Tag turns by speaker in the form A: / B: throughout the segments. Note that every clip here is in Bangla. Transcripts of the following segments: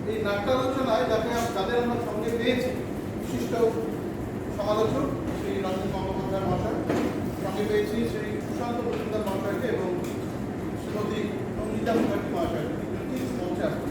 A: এই নাট্যালোচনায় যাদের আমরা সঙ্গে পেয়েছি, বিশিষ্ট সমালোচক শ্রী রঞ্জন গঙ্গোপাধ্যায় মহাশয়, সঙ্গে পেয়েছি শ্রী সুশান্ত মজুমদার মহাশয়কে এবং শ্রীমতী সঙ্গীতা মুখার্জি মহাশয়কে মঞ্চে আসতে।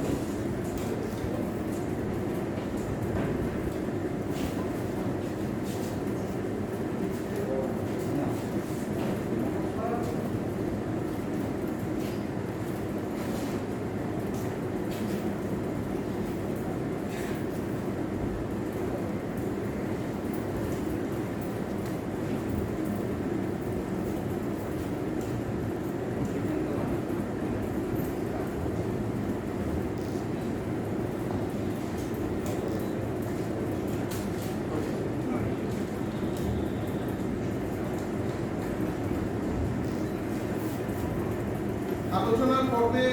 A: আলোচনার পর্বে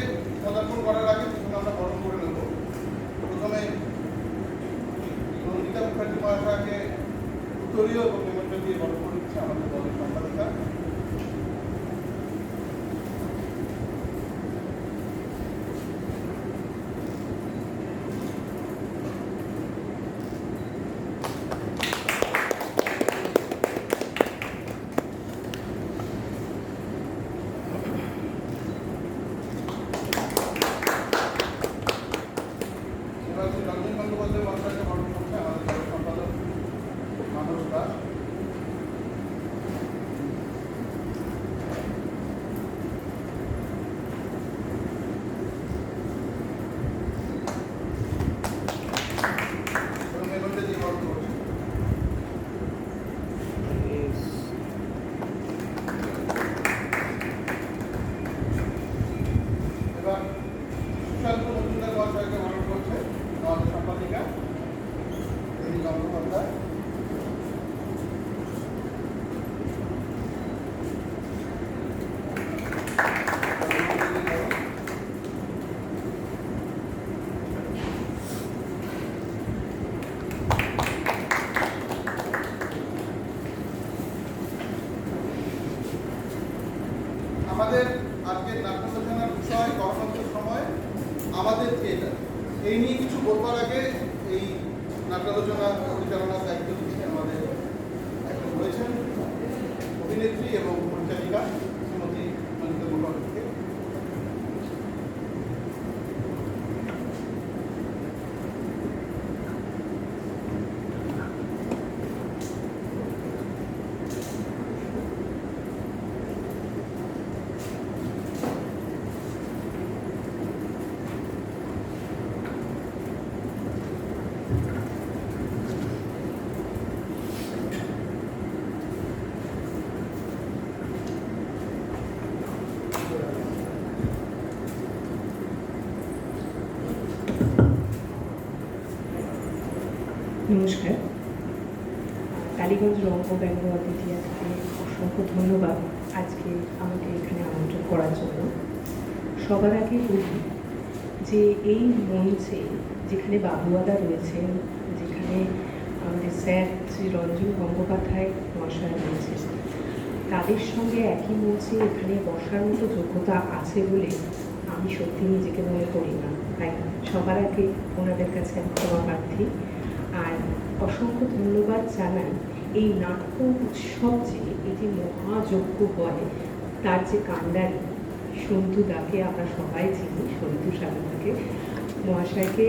A: পদার্পণ করার আগে প্রথমে আমরা বরণ করে নেব। প্রথমে সঙ্গীতা মুখার্জি মহাশয়কে উত্তরীয় এবং নিমন্ত্রণ দিয়ে বরণ করে দিচ্ছে আমাদের দলের সম্পাদিকা। রঞ্জন গঙ্গোপাধ্যায় মহাশয়কে বরণ করছে আমাদের দলের সম্পাদক মানস দাস। এবং নিমন্ত্রণ দিয়ে বরণ করছে। এবার সুশান্ত মজুমদার মহাশয়কে বরণ করছে আমাদের সম্পাদিকা এই গঙ্গোপাধ্যায়। আমাদের আজকের নাট্যালোচনার বিষয় গণতন্ত্রের সময় আমাদের থিয়েটার। এই নিয়ে কিছু বলবার আগে এই নাট্যালোচনা পরিচালনার দায়িত্ব দিচ্ছে আমাদের একজন রয়েছেন অভিনেত্রী এবং পরিচালিকা শ্রীমতী সঙ্গীতা মুখার্জিকে।
B: নমস্কার। কালীগঞ্জ রঙ্গ ব্যঙ্গ আতিথিয়া থেকে অসংখ্য ধন্যবাদ আজকে আমাকে এখানে আমন্ত্রণ করার জন্য। সবার আগে বলি যে এই মঞ্চে যেখানে বাবুয়াদা রয়েছেন, যেখানে আমাদের স্যার শ্রী রঞ্জন গঙ্গোপাধ্যায় মহাশয় রয়েছেন, তাদের সঙ্গে একই মঞ্চে এখানে বসার মতো যোগ্যতা আছে বলে আমি সত্যি নিজেকে মনে করি না। তাই সবার আগে ওনাদের কাছে আমি ক্ষমা প্রার্থী। আর অসংখ্য ধন্যবাদ জানাই এই নাট্য উৎসব যে এই যে মহাযজ্ঞ হয় তার যে কাণ্ডারি সন্তুদাকে আমরা সবাই চিনি, সন্তু সাগরকে মহাশয়কে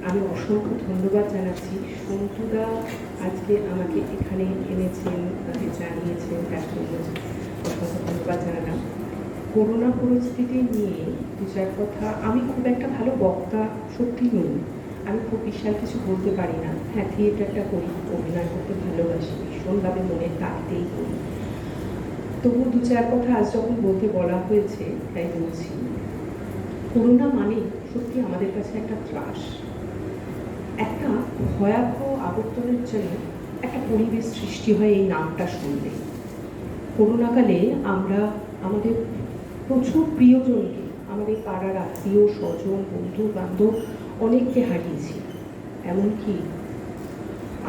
B: আমি অসংখ্য ধন্যবাদ জানাচ্ছি। সন্তুদা আজকে আমাকে এখানে এনেছেন, তাকে জানিয়েছেন, তার জন্য অসংখ্য ধন্যবাদ জানালাম। করোনা পরিস্থিতি নিয়ে দু চার কথা, আমি খুব একটা ভালো বক্তা সত্যি নই, আমি খুব বিশাল কিছু বলতে পারি না। হ্যাঁ, থিয়েটারটা করি, অভিনয় করতে ভালোবাসি, ভীষণভাবে মনের তাকতেই করি। তবু দু চার কথা আজ যখন বলতে বলা হয়েছে তাই বলছি। করোনা মানে সত্যি আমাদের কাছে একটা ত্রাস, একটা ভয়াবহ আবর্তনের জন্য একটা পরিবেশ সৃষ্টি হয় এই নামটা শুনলে। করোনাকালে আমরা আমাদের প্রচুর প্রিয়জনকে, আমাদের পাড়ার আত্মীয় স্বজন বন্ধু বান্ধব অনেককে হারিয়েছি। এমনকি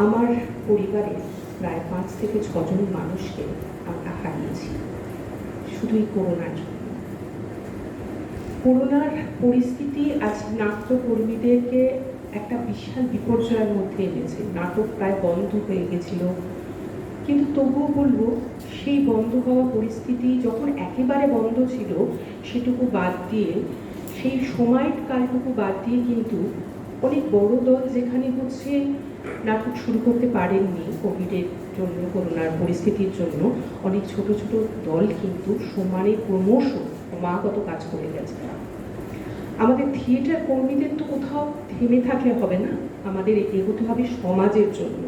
B: আমার পরিবারে প্রায় 5 থেকে 6 জন মানুষকে আমরা হারিয়েছি শুধুই করোনার জন্য। করোনার পরিস্থিতি আজ নাট্যকর্মীদেরকে একটা বিশাল বিপর্যয়ের মধ্যে এনেছে। নাটক প্রায় বন্ধ হয়ে গেছিল, কিন্তু তবুও বলবো সেই বন্ধ হওয়া পরিস্থিতি যখন একেবারে বন্ধ ছিল সেটুকু বাদ দিয়ে, সেই সময়কালটুকু বাদ দিয়ে কিন্তু অনেক বড় দল যেখানে হচ্ছে নাটক শুরু করতে পারেননি কোভিডের জন্য, করোনার পরিস্থিতির জন্য, অনেক ছোট ছোট দল কিন্তু সমানে ক্রমাগত কাজ করে গেছে। আমাদের থিয়েটার কর্মীদের তো কোথাও থেমে থাকলে হবে না, আমাদের এগোতে হবে সমাজের জন্য।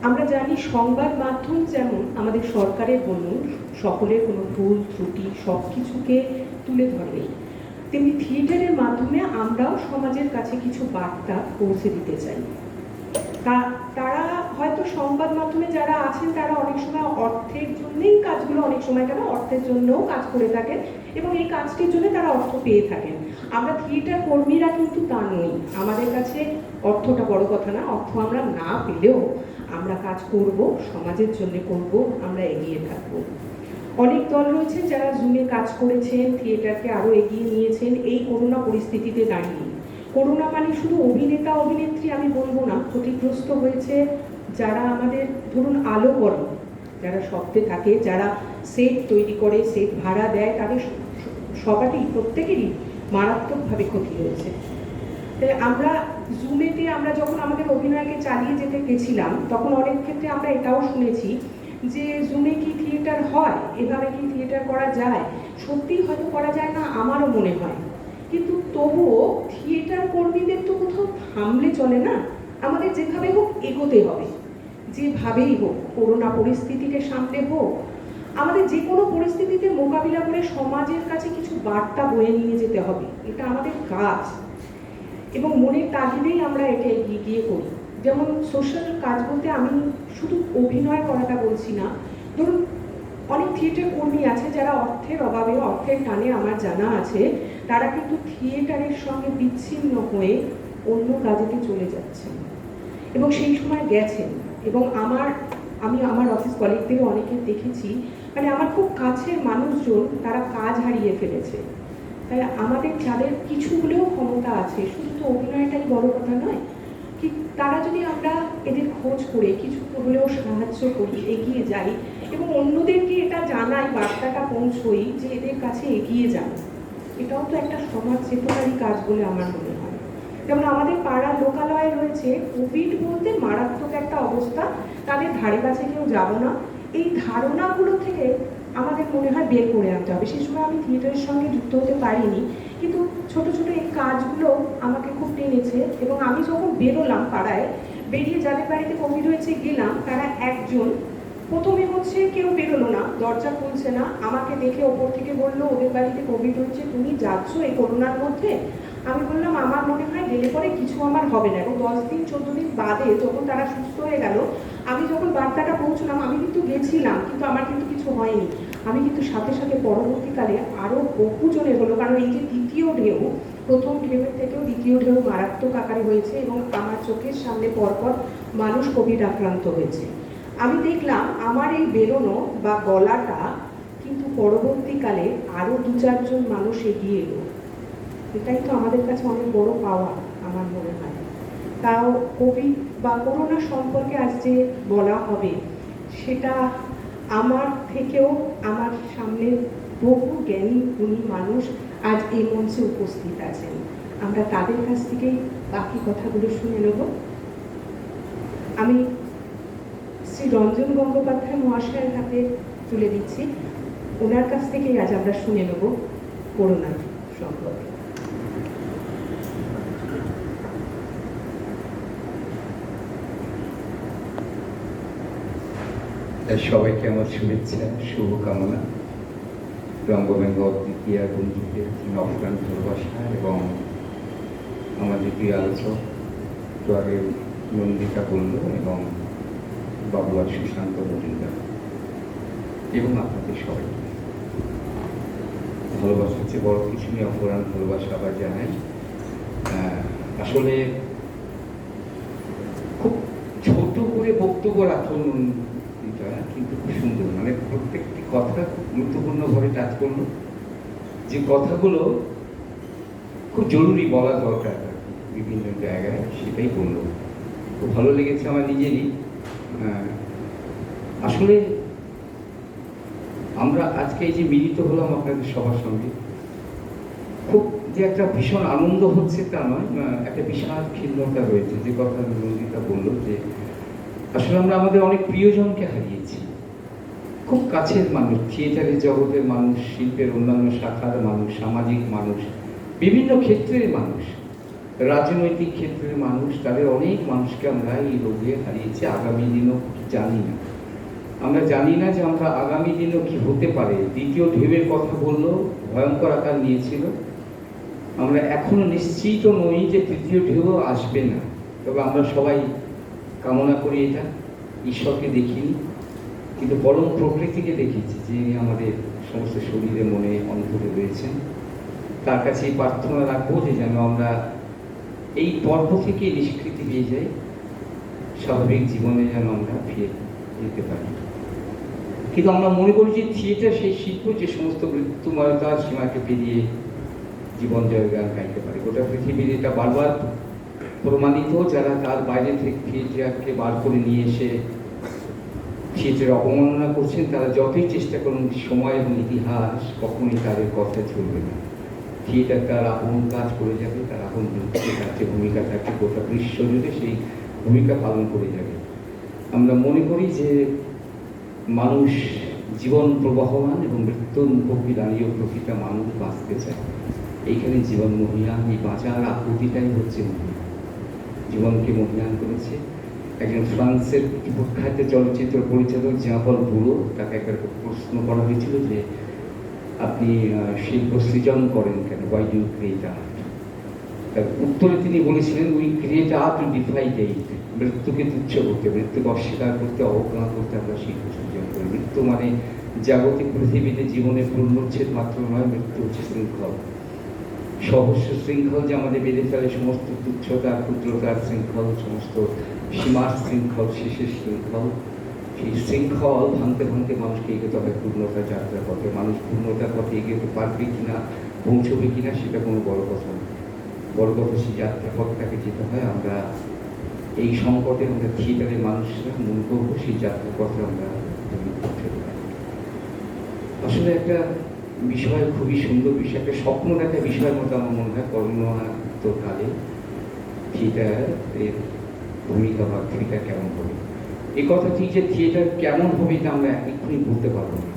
B: আমরা জানি সংবাদ মাধ্যম যেমন আমাদের সরকারের বলুন সকলের কোনো ভুল ত্রুটি সব কিছুকে তুলে ধরে, তেমনি থিয়েটারের মাধ্যমে আমরাও সমাজের কাছে কিছু বার্তা পৌঁছে দিতে চাই। তারা হয়তো সংবাদ মাধ্যমে যারা আছেন তারা অনেক সময় অর্থের জন্যই কাজগুলো, অনেক সময় তারা অর্থের জন্যও কাজ করে থাকেন এবং এই কাজটির জন্য তারা অর্থ পেয়ে থাকেন। আমরা থিয়েটার কর্মীরা কিন্তু তা নই, আমাদের কাছে অর্থটা বড় কথা না, অর্থ আমরা না পেলেও আমরা কাজ করব, সমাজের জন্য করব, আমরা এগিয়ে থাকব। অনেক দল রয়েছেন যারা জুমে কাজ করেছেন, থিয়েটারকে আরও এগিয়ে নিয়েছেন এই করোনা পরিস্থিতিতে দাঁড়িয়ে। করোনা মানে শুধু অভিনেতা অভিনেত্রী আমি বলবো না, ক্ষতিগ্রস্ত হয়েছে যারা আমাদের ধরুন আলো বড়, যারা শব্দে থাকে, যারা সেট তৈরি করে, সেট ভাড়া দেয়, তাদের সবারই প্রত্যেকেরই মারাত্মকভাবে ক্ষতি হয়েছে। তাই আমরা জুমেতে আমরা যখন আমাদের অভিনয়কে চালিয়ে যেতে গেছিলাম তখন অনেক ক্ষেত্রে আমরা এটাও শুনেছি যে জুমে কি থিয়েটার হয়, এভাবে কি থিয়েটার করা যায়। সত্যি হয়তো করা যায় না, আমারও মনে হয়, কিন্তু তবুও থিয়েটার কর্মীদের তো কোথাও থামলে চলে না, আমাদের যেভাবে হোক এগোতে হবে, যেভাবেই হোক, করোনা পরিস্থিতিকে সামলে হোক, আমাদের যে কোনো পরিস্থিতিতে মোকাবিলা করে সমাজের কাছে কিছু বার্তা বয়ে নিয়ে যেতে হবে, এটা আমাদের কাজ এবং মনের তাগিদেই আমরা এটা এগিয়ে গিয়ে করি। যেমন সোশ্যাল কাজ বলতে আমি শুধু অভিনয় করাটা বলছি না, ধরুন অনেক থিয়েটার কর্মী আছে যারা অর্থের অভাবে, অর্থের টানে আমার জানা আছে তারা কিন্তু থিয়েটারের সঙ্গে বিচ্ছিন্ন হয়ে অন্য কাজেতে চলে যাচ্ছেন এবং সেই সময় গেছেন। এবং আমি আমার অফিস কলিগদেরও অনেকে দেখেছি, মানে আমার খুব কাছের মানুষজন তারা কাজ হারিয়ে ফেলেছে। তাই আমাদের যাদের কিছু হলেও ক্ষমতা আছে, শুধু তো অভিনয়টাই বড় কথা নয়, কি তারা যদি আমরা এদের খোঁজ করে কিছু হলেও সাহায্য করি, এগিয়ে যাই এবং অন্যদেরকে এটা জানাই, বার্তাটা পৌঁছই যে এদের কাছে এগিয়ে যান, এটাও তো একটা সমাজ চেতনারই কাজ বলে আমার মনে হয়। যেমন আমাদের পাড়ার লোকালয়ে রয়েছে, কোভিড বলতে মারাত্মক একটা অবস্থা, তাদের ধারে কাছে কেউ যাব না, এই ধারণাগুলো থেকে আমাদের মনে হয় বের করে আনতে হবে। সেই সময় আমি থিয়েটারের সঙ্গে যুক্ত হতে পারিনি, কিন্তু ছোট ছোট এই কাজগুলো আমাকে খুব টেনেছে এবং আমি যখন বেরোলাম পাড়ায়, বেরিয়ে যাদের বাড়িতে কোভিড হয়েছে গেলাম, তারা একজন প্রথমে হচ্ছে কেউ বেরোলো না, দরজা খুলছে না, আমাকে দেখে ওপর থেকে বললো ওদের বাড়িতে কোভিড হচ্ছে, তুমি যাচ্ছ এই করোনার মধ্যে? আমি বললাম আমার মনে হয় গেলে পরে কিছু আমার হবে না। এবং 10 দিন 14 দিন বাদে যখন তারা সুস্থ হয়ে গেল, আমি যখন বার্তাটা পৌঁছলাম, আমি কিন্তু গেছিলাম কিন্তু আমার কিন্তু কিছু হয়নি, আমি কিন্তু সাথে সাথে পরবর্তীকালে আরও বহুজনের হলো, কারণ এই যে দ্বিতীয় ঢেউ, প্রথম ঢেউয়ের থেকেও দ্বিতীয় ঢেউ মারাত্মক আকারে হয়েছে এবং আমার চোখের সামনে পরপর মানুষ কোভিড আক্রান্ত হয়েছে। আমি দেখলাম আমার এই বেরোনো বা গলাটা কিন্তু পরবর্তীকালে আরও 2-4 জন মানুষ এগিয়ে এলো, এটাই তো আমাদের কাছে অনেক বড় পাওয়া আমার মনে হয়। তাও কোভিড বা করোনা সম্পর্কে আজ যে বলা হবে সেটা আমার থেকেও আমার সামনে বহু জ্ঞানী গুণী মানুষ আজ এই মঞ্চে উপস্থিত আছেন, আমরা তাদের কাছ থেকেই বাকি কথাগুলো শুনে নেব। আমি শ্রী রঞ্জন গঙ্গোপাধ্যায় মহাশয়ের হাতে তুলে দিচ্ছি, ওনার কাছ থেকেই আজ আমরা শুনে নেব করোনা সম্পর্কে।
C: সবাইকে আমার শুভেচ্ছা, শুভকামনা। রঙ্গভঙ্গ দ্বিতীয় বন্ধুদের নবগান ভালোবাসা এবং আমাদের প্রিয় আলোচক তো আগে নন্দিতা বলল এবং বাবু আর সুশান্ত মজুমদার এবং আপনাদের সবাইকে ভালোবাসা হচ্ছে বড় কিছু নিয়ে অপরাণ ভালোবাসা আবার জানাই। আসলে খুব ছোট করে বক্তব্য রাখুন কিন্তু খুব সুন্দর, মানে প্রত্যেকটি কথা খুব গুরুত্বপূর্ণভাবে টাচ করলো। যে কথাগুলো খুব জরুরি বলা দরকার বিভিন্ন জায়গায়, সেটাই বললো। খুব ভালো লেগেছে আমার নিজেরই। আসলে আমরা আজকে এই যে মিলিত হলাম আপনাদের সবার সঙ্গে, খুব যে একটা ভীষণ আনন্দ হচ্ছে তা নয়, একটা বিশাল ক্ষীণতা রয়েছে। যে কথা নন্দিতা বললো যে আসলে আমরা আমাদের অনেক প্রিয়জনকে হারিয়েছি, খুব কাছের মানুষ, থিয়েটারের জগতের মানুষ, শিল্পের অন্যান্য শাখার মানুষ, সামাজিক মানুষ, বিভিন্ন ক্ষেত্রের মানুষ, রাজনৈতিক ক্ষেত্রের মানুষ, তাদের অনেক মানুষকে আমরা এই রোগে হারিয়েছি। আগামী দিনও জানি না, আমরা জানি না যে আমরা আগামী দিনও কি হতে পারে। দ্বিতীয় ঢেউয়ের কথা বললো, ভয়ঙ্কর আকার নিয়েছিল। আমরা এখনো নিশ্চিত নই যে তৃতীয় ঢেউ আসবে না, তবে আমরা সবাই কামনা করি এটা। ঈশ্বরকে দেখিনি, কিন্তু বরং প্রকৃতিকে দেখেছি, যিনি আমাদের সমস্ত শরীরে মনে অন্তরে রয়েছেন। তার কাছে এই প্রার্থনা রাখবো যে যেন আমরা এই পর্ব থেকে নিষ্কৃতি পেয়ে যাই, স্বাভাবিক জীবনে যেন আমরা ফিরে যেতে পারি। কিন্তু আমরা মনে করি যে থিয়েটার সেই শিল্প যে সমস্ত মৃত্যুময়তার সীমাকে পেরিয়ে জীবন জয়ের গান গাইতে পারে। গোটা পৃথিবীর এটা বারবার প্রমাণিত। যারা তার বাইরে থেকে থিয়েটারকে বার করে নিয়ে এসে থিয়েটার অবমাননা করছেন, তারা যতই চেষ্টা করুন, সময় এবং ইতিহাস কখনোই তাদের কথা চলবে না। থিয়েটার তার আপন কাজ করে যাবে, তার আপন যে ভূমিকা থাকে গোটা বিশ্ব জুড়ে সেই ভূমিকা পালন করে যাবে। আমরা মনে করি যে মানুষ জীবন প্রবাহমান এবং মৃত্যুর মুখোমুখি দাঁড়িয়েও প্রতিটা মানুষ বাঁচতে চায়। এইখানে জীবন মহিয়ান, এই বাঁচার আকুতিটাই হচ্ছে মহিয়ান, জীবনকে মহিয়ান করেছে। একজন ফ্রান্সের প্রখ্যাত চলচ্চিত্র পরিচালক জাঁ-পল বুড়ো, তাকে একবার প্রশ্ন করা হয়েছিল যে আপনি শিল্প সৃজন করেন কেন, ওয়াই ডু ক্রিয়েট আর্ট? তার উত্তরে তিনি বলেছিলেন, we create art two defy death. মৃত্যুকে তুচ্ছ করতে, মৃত্যুকে অস্বীকার করতে, অবজ্ঞা করতে আমরা শিল্প সৃজন করি। মৃত্যু মানে জাগতিক পৃথিবীতে জীবনের পূর্ণচ্ছেদ মাত্র নয়, মৃত্যু হচ্ছে শৃঙ্খল, সহস্র শৃঙ্খল যে আমাদের বেঁধে ফেলে, সমস্ত তুচ্ছতা ক্ষুদ্রতার শৃঙ্খল, সমস্ত সীমার শৃঙ্খল, শেষের শৃঙ্খল। সেই শৃঙ্খল ভাঙতে ভাঙতে মানুষকে এগোতে হবে পূর্ণতার যাত্রার পথে। মানুষ পূর্ণতার পথে এগোতে পারবে কিনা, পৌঁছবে কিনা, সেটা কোনো বড় কথা না। বড় কথা সেই যাত্রা পথটাকে যেতে হয়। আমরা এই সংকটে আমরা থিয়েটারের মানুষরা মনে করবো সেই যাত্রা পথে আমরা পৌঁছতে পারি। আসলে একটা বিষয়, খুবই সুন্দর বিষয়, একটা স্বপ্ন দেখা বিষয়ের মতো আমার মনে হয় করোনাকালে থিয়েটারের ভূমিকা বা থিয়েটার কেমন হবে। এই কথা ঠিক যে থিয়েটার কেমন হবে এটা আমরা এক্ষুনি বলতে পারবো না,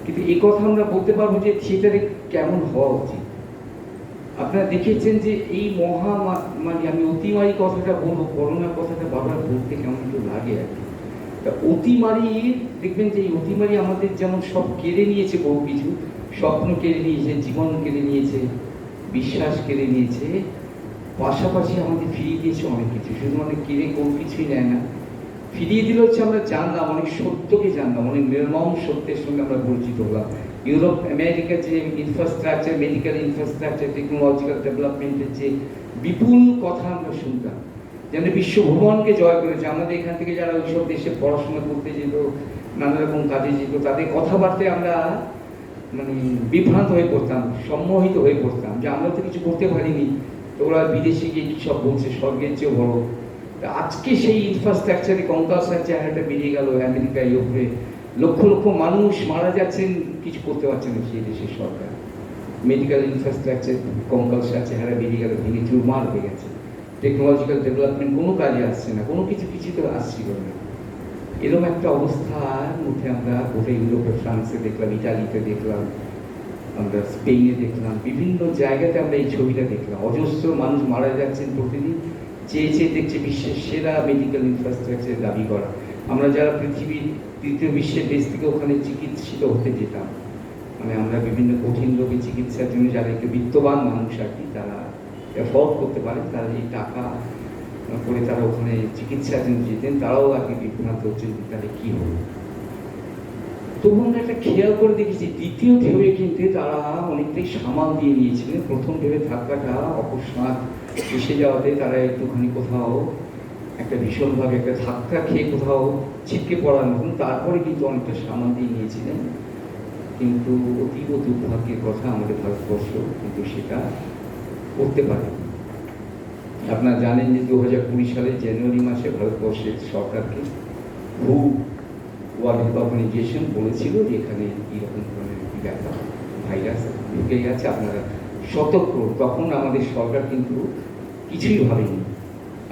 C: কিন্তু এই কথা আমরা বলতে পারবো যে থিয়েটারে কেমন হওয়া উচিত। আপনারা দেখেছেন যে এই মহামারী, আমি অতিমারী কথাটা বলবো, করোনার কথাটা বারবার বলতে কেমন একটু লাগে আর কি। তা অতিমারী, দেখবেন যে এই অতিমারী আমাদের যেমন সব কেড়ে নিয়েছে, বহু কিছু স্বপ্ন কেড়ে নিয়েছে, জীবন কেড়ে নিয়েছে, বিশ্বাস কেড়ে নিয়েছে, পাশাপাশি আমাদের ফিরিয়ে দিয়েছে অনেক কিছু। শুধুমাত্র কেড়ে কোনো কিছুই নেয় না, ফিরিয়ে দিলে হচ্ছে আমরা জানলাম অনেক সত্যকে, জানলাম অনেক নির্মম সত্যের সঙ্গে আমরা পরিচিত হলাম। ইউরোপ আমেরিকার যে ইনফ্রাস্ট্রাকচার, মেডিকেল ইনফ্রাস্ট্রাকচার, টেকনোলজিক্যাল ডেভেলপমেন্টের যে বিপুল কথা আমরা শুনতাম, যেন বিশ্বভ্রমণকে জয় করেছে। আমাদের এখান থেকে যারা ওইসব দেশে পড়াশোনা করতে যেত, নানা রকম কাজে যেত, তাদের কথাবার্তায় আমরা মানে বিভ্রান্ত হয়ে পড়তাম, সম্মোহিত হয়ে পড়তাম যে আমরা তো কিছু করতে পারিনি, তো ওরা বিদেশে গিয়ে কী সব বলছে, স্বর্গের চেয়েও বড়। আজকে সেই ইনফ্রাস্ট্রাকচারে কঙ্কালসার চেহারাটা বেরিয়ে গেল। আমেরিকা, ইউরোপে লক্ষ লক্ষ মানুষ মারা যাচ্ছেন, কিছু করতে পারছে না সেই দেশের সরকার। মেডিকেল ইনফ্রাস্ট্রাকচার কঙ্কালসার চেহারা বেরিয়ে গেল, ভেঙে চুরমার হয়ে গেছে। টেকনোলজিক্যাল ডেভেলপমেন্ট কোনো কাজে আসছে না, কোনো কিছু তো আসছিল না। এরকম একটা অবস্থার মধ্যে আমরা গোটা ইউরোপে, ফ্রান্সে দেখলাম, ইটালিতে দেখলাম, আমরা স্পেনে দেখলাম, বিভিন্ন জায়গাতে আমরা এই ছবিটা দেখলাম। অজস্র মানুষ মারা যাচ্ছেন প্রতিদিন, চেয়ে চেয়ে দেখছে বিশ্বের সেরা মেডিকেল ইনফ্রাস্ট্রাকচার দাবি করা। আমরা যারা পৃথিবীর তৃতীয় বিশ্বের দেশ থেকে ওখানে চিকিৎসিত হতে যেতাম, মানে আমরা বিভিন্ন কঠিন রোগী চিকিৎসার জন্য যারা একটু বিত্তবান মানুষ আর কি, তারা অ্যাফোর্ড করতে পারে, তারা এই টাকা করে তারা ওখানে চিকিৎসার জন্য যেতেন, তারাও আর কি বিভ্রান্ত হচ্ছেন তাহলে কী হবে। তবু আমরা একটা খেয়াল করে দেখেছি, দ্বিতীয় ঢেউয়ে কিন্তু তারা অনেকটাই সামাল দিয়ে নিয়েছিলেন। প্রথম ঢেউয়ের ধাক্কাটা অকস্মাৎ এসে যাওয়াতে তারা একটুখানি কোথাও একটা ভীষণভাবে একটা ধাক্কা খেয়ে কোথাও ছিটকে পড়ার মতন, তারপরে কিন্তু অনেকটা সামাল দিয়ে নিয়েছিলেন। কিন্তু অতীব দুর্ভাগ্যের কথা, আমাদের ভারতবর্ষ কিন্তু সেটা করতে পারে। আপনারা জানেন যে 2020 সালের জানুয়ারি মাসে ভারতবর্ষের সরকারকে ওয়ার্ল্ড হেলথ অর্গানাইজেশন বলেছিল যে এখানে এরকম ধরনের একটি ব্যাপার ভাইরাস ঢুকে গেছে, আপনারা সতর্ক। তখন আমাদের সরকার কিন্তু কিছুই ভাবেনি।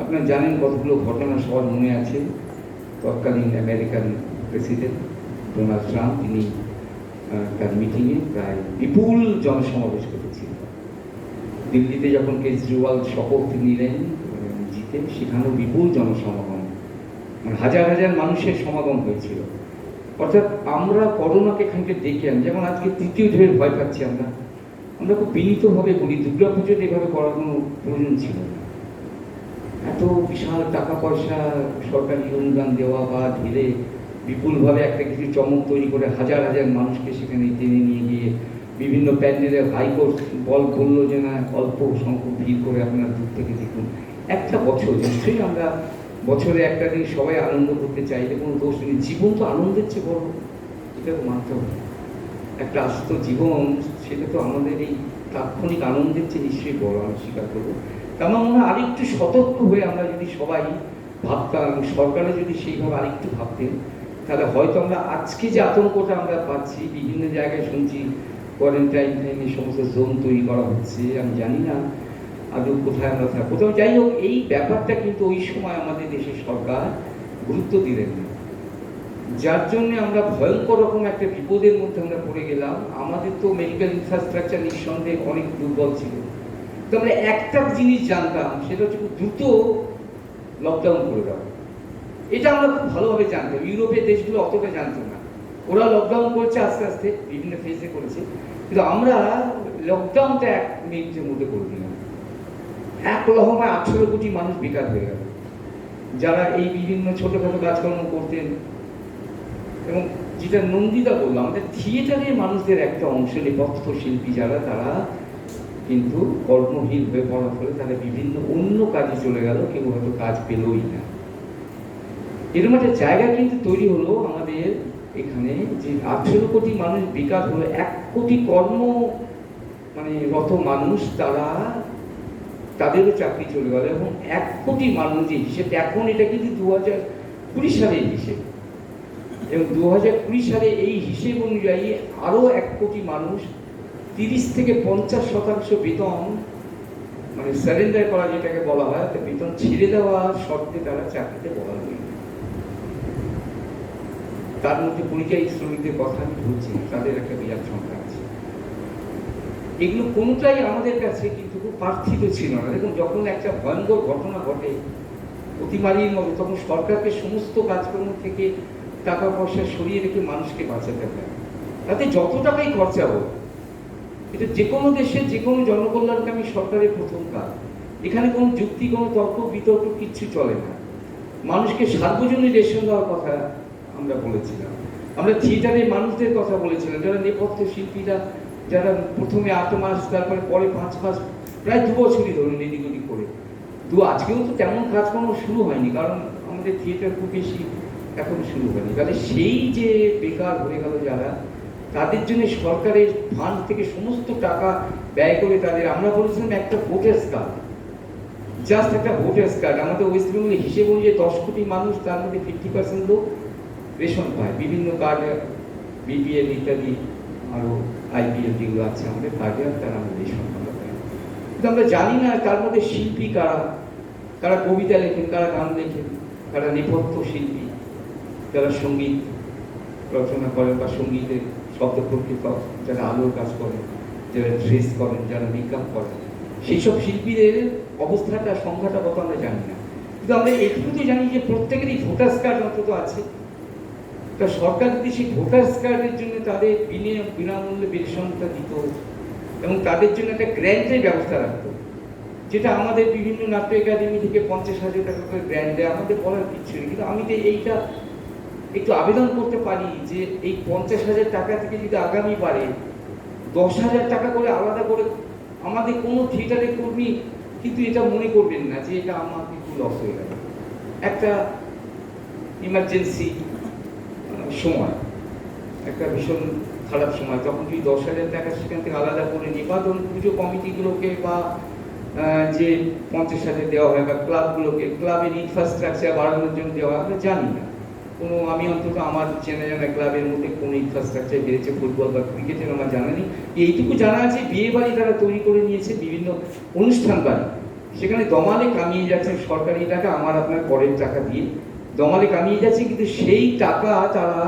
C: আপনারা জানেন কতগুলো ঘটনা সবার মনে আছে। তৎকালীন আমেরিকান প্রেসিডেন্ট ডোনাল্ড ট্রাম্প তিনি তার মিটিংয়ে প্রায় বিপুল জনসমাবেশ করেছিলেন। দিল্লিতে যখন কেজরিওয়াল শপথ নিলেন জিতে, সেখানেও বিপুল জনসমাগম, মানে হাজার হাজার মানুষের সমাগম হয়েছিল। অর্থাৎ আমরা করোনাকে এখানকে দেখে আনি, যেমন আজকে তৃতীয় ঢেউয়ের ভয় পাচ্ছি আমরা খুব বিনীতভাবে বলি দুর্গা পুজোতে এভাবে করার কোনো প্রয়োজন ছিল না। এত বিশাল টাকা পয়সা সরকারি অনুদান দেওয়া বা ঢেলে বিপুলভাবে একটা কিছু চমক তৈরি করে হাজার হাজার মানুষকে সেখানে টেনে নিয়ে গিয়ে বিভিন্ন প্যান্ডেলে হাইকোর্ট বললো যে না অল্প সংখ্যক ভিড় করে আপনারা দূর থেকে দেখুন। একটা বছর নিশ্চয়ই আমরা বছরে একটা দিন সবাই আনন্দ করতে চাইলে কোনো দোষ নেই। জীবন তো আনন্দের চেয়ে বড়, এটা তো মানতে হবে। একটা আস্ত জীবন, সেটা তো আমাদের এই তাৎক্ষণিক আনন্দের চেয়ে নিশ্চয়ই বড়, আমি স্বীকার করবো। আমার মনে হয় আরেকটু সতর্ক হয়ে আমরা যদি সবাই ভাবতাম, সরকারে যদি সেইভাবে আরেকটু ভাবতেন, তাহলে হয়তো আমরা আজকে যে আতঙ্কটা আমরা পাচ্ছি, বিভিন্ন জায়গায় শুনছি কোয়ারেন্টাইনে সমস্ত জোন তৈরি করা হচ্ছে, আমি জানি না আদৌ কোথায় আমরা থাকবো। তবে যাই হোক, এই ব্যাপারটা কিন্তু ওই সময় আমাদের দেশের সরকার গুরুত্ব দিলেন না, যার জন্য আমরা ভয়ঙ্কর রকম একটা বিপদের মধ্যে আমরা পড়ে গেলাম। আমাদের তো মেডিকেল ইনফ্রাস্ট্রাকচার নিঃসন্দেহে অনেক দুর্বল ছিল। তো আমরা একটা জিনিস জানতাম, সেটা হচ্ছে খুব দ্রুত লকডাউন করে দেওয়া। এটা আমরা খুব ভালোভাবে জানতাম, ইউরোপের দেশগুলো অতটা জানতো না। ওরা লকডাউন করছে আস্তে আস্তে, বিভিন্ন ফেজে করেছে, কিন্তু আমরা লকডাউনটা 1 মিনিটের মধ্যে করে দিলাম। 1 লহমায় 18 কোটি মানুষ বেকার হয়ে গেল, যারা এই বিভিন্ন ছোটখাটো কাজকর্ম করতেন। এবং যেটা নন্দিতা বললো, আমাদের থিয়েটারের মানুষদের একটা অংশ, নেপথ্য শিল্পী যারা, তারা কিন্তু কর্মহীন হয়ে পড়ার ফলে তারা বিভিন্ন অন্য কাজে চলে গেল, কেউ হয়তো কাজ পেলই না। এরকম একটা জায়গা কিন্তু তৈরি হলো আমাদের এখানে, যে 18 কোটি মানুষ বেকার হলো, 1 কোটি রত মানুষ, তাদেরও চাকরি চলে গেল। এবং 1 কোটি মানুষ যে হিসেব, এখন এটা কিন্তু 2020 সালের হিসেব, এবং 2020 সালে এই হিসেব অনুযায়ী আরো 1 কোটি মানুষ 30 থেকে 50% বেতন, মানে সারেন্ডার করা যেটাকে বলা হয়, বেতন ছেড়ে দেওয়া শর্তে তারা চাকরিতে বহাল হয়ে। তার মধ্যে পরিযায়ী শ্রমিকদের কথা আমি বলছি, তাদের একটা বিরাট সংখ্যা আছে। এগুলো কোনোটাই আমাদের কাছে কিন্তু খুব প্রার্থিত ছিল না। দেখুন, যখন একটা ভয়ঙ্কর ঘটনা ঘটে অতিমারির মতো, তখন সরকারকে সমস্ত কাজকর্ম থেকে টাকা পয়সা সরিয়ে রেখে মানুষকে বাঁচাতে হয়। তাতে যত টাকাই খরচা হোক, এটা যে কোনো দেশের যে কোনো জনকল্যাণকামী সরকারের প্রথম কাজ। এখানে কোনো যুক্তি, কোনো তর্ক বিতর্ক কিচ্ছু চলে না। মানুষকে সার্বজনীন রেশন দেওয়ার কথা আমরা বলেছিলাম। আমরা থিয়েটারের মানুষদের কথা বলেছিলাম, যারা নেপথ্য শিল্পীরা, যারা প্রথমে 8 মাস, তারপরে পরে 5 মাস, প্রায় 2 বছরই ধরুন এদিক ওদিক করে। আজকেও তো তেমন কাজকর্ম শুরু হয়নি, কারণ আমাদের থিয়েটার খুব বেশি এখন শুরু হয়নি। তাহলে সেই যে বেকার হয়ে গেল যারা, তাদের জন্য সরকারের ফান্ড থেকে সমস্ত টাকা ব্যয় করে তাদের, আমরা বলেছিলাম একটা ভোটার্স কার্ড, জাস্ট একটা ভোটার্স কার্ড। আমাদের ওয়েস্ট বেঙ্গলের হিসেব অনুযায়ী 10 কোটি মানুষ, তার মধ্যে 50% লোক রেশন পায়, বিভিন্ন কার্ডে, বিপিএল ইত্যাদি, আরও আইপিএল যেগুলো আছে আমাদের কার্ডে, তারা আমাদের রেশন পায়। কিন্তু আমরা জানি না তার মধ্যে শিল্পী কারা, কারা কবিতা লেখেন, কারা গান লেখেন, কারা নেপথ্য শিল্পী, যারা সঙ্গীত রচনা করেন বা সঙ্গীতের শব্দ প্রকৃতক, যারা আলোর কাজ করেন, যারা ড্রেস করেন, যারা মেকআপ করেন, সেই সব শিল্পীদের অবস্থাটা, সংখ্যাটা কত আমরা জানি না। কিন্তু আমরা এটুকু তো জানি যে প্রত্যেকেরই ভোটার্স কার্ড অন্তত আছে। তা সরকার যদি সেই ভোটার্স কার্ডের জন্য তাদের বিনামূল্যে রেশনটা দিত, এবং তাদের জন্য একটা গ্র্যান্টের ব্যবস্থা রাখতো, যেটা আমাদের বিভিন্ন নাট্য একাডেমি থেকে 50,000 টাকা করে গ্র্যান্ট দেয়, আমাদের বলার কিচ্ছু নেই। কিন্তু আমি তো এইটা একটু আবেদন করতে পারি যে এই 50,000 টাকা থেকে যদি আগামী বারে 10,000 টাকা করে আলাদা করে, আমাদের কোনো থিয়েটারের কর্মী কিন্তু এটা মনে করবেন না যে এটা আমার একটু লস হয়ে গেল। একটা ইমার্জেন্সি সময়, একটা ভীষণ খারাপ সময়, তখন যদি 10,000 টাকা সেখান থেকে আলাদা করে নিই, বা ধরুন পুজো কমিটিগুলোকে বা যে 50,000 দেওয়া হয় বা ক্লাবগুলোকে ক্লাবের ইনফ্রাস্ট্রাকচার বাড়ানোর জন্য দেওয়া হয়, আমরা জানি না কোনো। আমি অন্তত আমার চেনা জানা ক্লাবের মধ্যে কোনো ইনফ্রাস্ট্রাকচার বেড়েছে ফুটবল বা ক্রিকেটের আমার জানা নেই। এইটুকু জানা আছে বিয়ে বাড়ি তারা তৈরি করে নিয়েছে, বিভিন্ন অনুষ্ঠান বাড়ি, সেখানে দমালে কামিয়ে যাচ্ছে সরকারি টাকা, আমার আপনার করের টাকা দিয়ে দমালে কামিয়ে যাচ্ছে, কিন্তু সেই টাকা তারা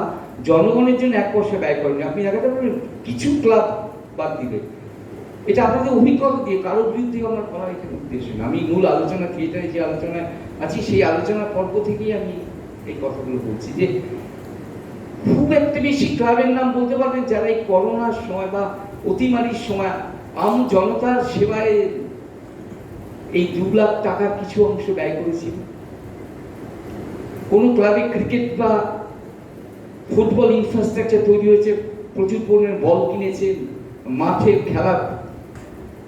C: জনগণের জন্য 1 পয়সা ব্যয় করেনি। আপনি দেখাতে পারবেন কিছু ক্লাব বাদ দিবে। এটা আপনাদের অভিজ্ঞতা দিয়ে, কারোর বিরুদ্ধে আমার করার এখানে উদ্দেশ্য না। আমি মূল আলোচনা থিয়েটারে যে আলোচনায় আছি সেই আলোচনার পর্ব থেকেই আমি এই কথাগুলো বলছি যে খুব একটা বেশি ক্লাবের নাম বলতে পারবেন যারা এই করোনার সময় বা অতিমারির সময় আম জনতার সেবায় এই 2 লাখ টাকার কিছু অংশ ব্যয় করেছিল। কোনো ক্লাবে ক্রিকেট বা ফুটবল ইনফ্রাস্ট্রাকচার তৈরি হয়েছে, প্রচুর পরিমাণে বল কিনেছে, মাঠের খেলা